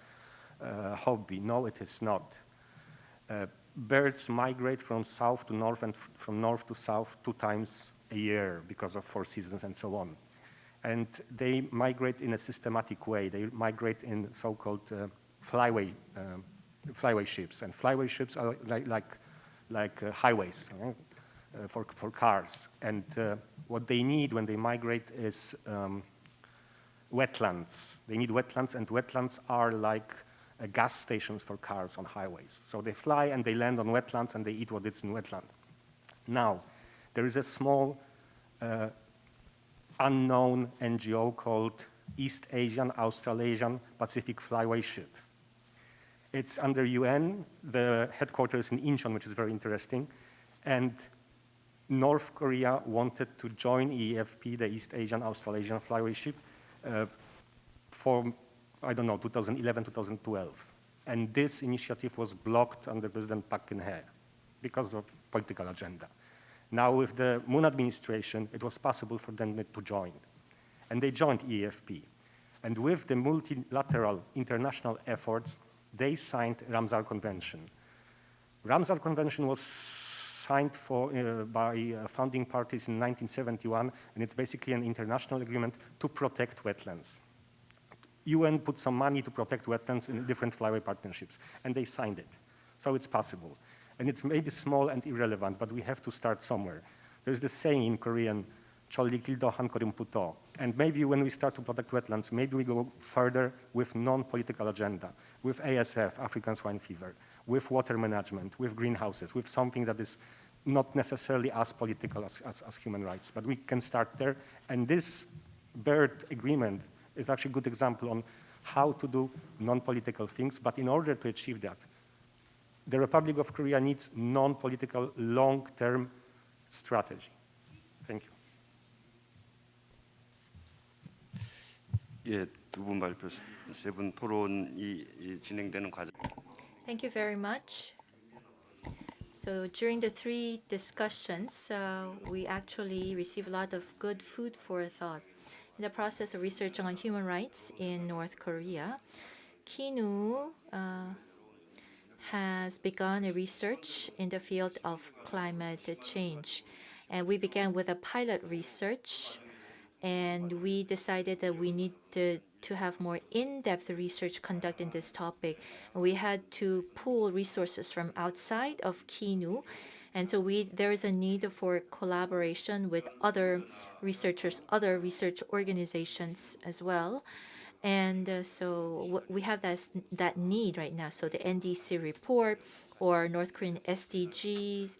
hobby. No, it is not. Birds migrate from south to north and from north to south 2 times a year because of 4 seasons and so on. And they migrate in a systematic way. They migrate in so-called flyway ships. And flyway ships are like highways for cars. And what they need when they migrate is wetlands. They need wetlands, and wetlands are like gas stations for cars on highways. So they fly and they land on wetlands and they eat what is in wetland. Now, there is a small unknown NGO called East Asian, Australasian Pacific Flyway Ship. It's under UN. The headquarters in Incheon, which is very interesting. And North Korea wanted to join EAFP, the East Asian, Australasian Flyway Ship, for, I don't know, 2011, 2012. And this initiative was blocked under President Park Geun-hye because of political agenda. Now with the Moon administration, it was possible for them to join. And they joined EAFP. And with the multilateral international efforts, they signed Ramsar Convention. Ramsar Convention was signed by founding parties in 1971, and it's basically an international agreement to protect wetlands. UN put some money to protect wetlands in different flyway partnerships, and they signed it. So it's possible. And it's maybe small and irrelevant, but we have to start somewhere. There's this saying in Korean, "Cholli kildo han korim puto." And maybe when we start to protect wetlands, maybe we go further with non-political agenda, with ASF, African swine fever, with water management, with greenhouses, with something that is not necessarily as political as human rights. But we can start there. And this bird agreement is actually a good example on how to do non-political things. But in order to achieve that, the Republic of Korea needs non-political, long-term strategy. Thank you. 예, 두 분 발표, 세 분 토론이 진행되는 과정. Thank you very much. So during the 3 discussions, we actually received a lot of good food for thought. In the process of researching on human rights in North Korea, KINU has begun a research in the field of climate change. And we began with a pilot research, and we decided that we need to have more in-depth research conducted in this topic. And we had to pool resources from outside of KINU, and so there is a need for collaboration with other researchers, other research organizations as well. And so we have that need right now. So the NDC report or North Korean SDGs,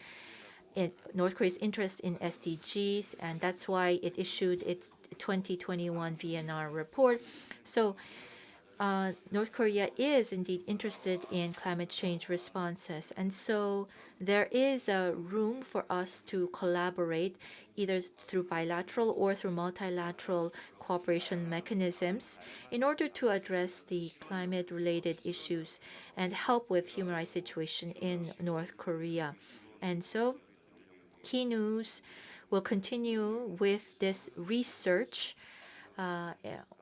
North Korea's interest in SDGs, and that's why it issued its 2021 VNR report. So North Korea is indeed interested in climate change responses, and so there is a room for us to collaborate either through bilateral or through multilateral cooperation mechanisms in order to address the climate-related issues and help with human rights situation in North Korea. And so KINUs will continue with this research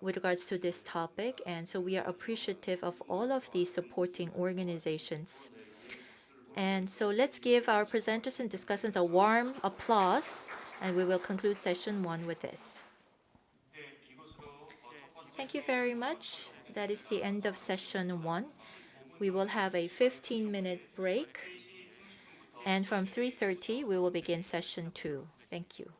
with regards to this topic, and so we are appreciative of all of these supporting organizations. And so let's give our presenters and discussants a warm applause, and we will conclude session 1 with this. Thank you very much. That is the end of session 1. We will have a 15-minute break, and from 3:30 we will begin session 2. Thank you.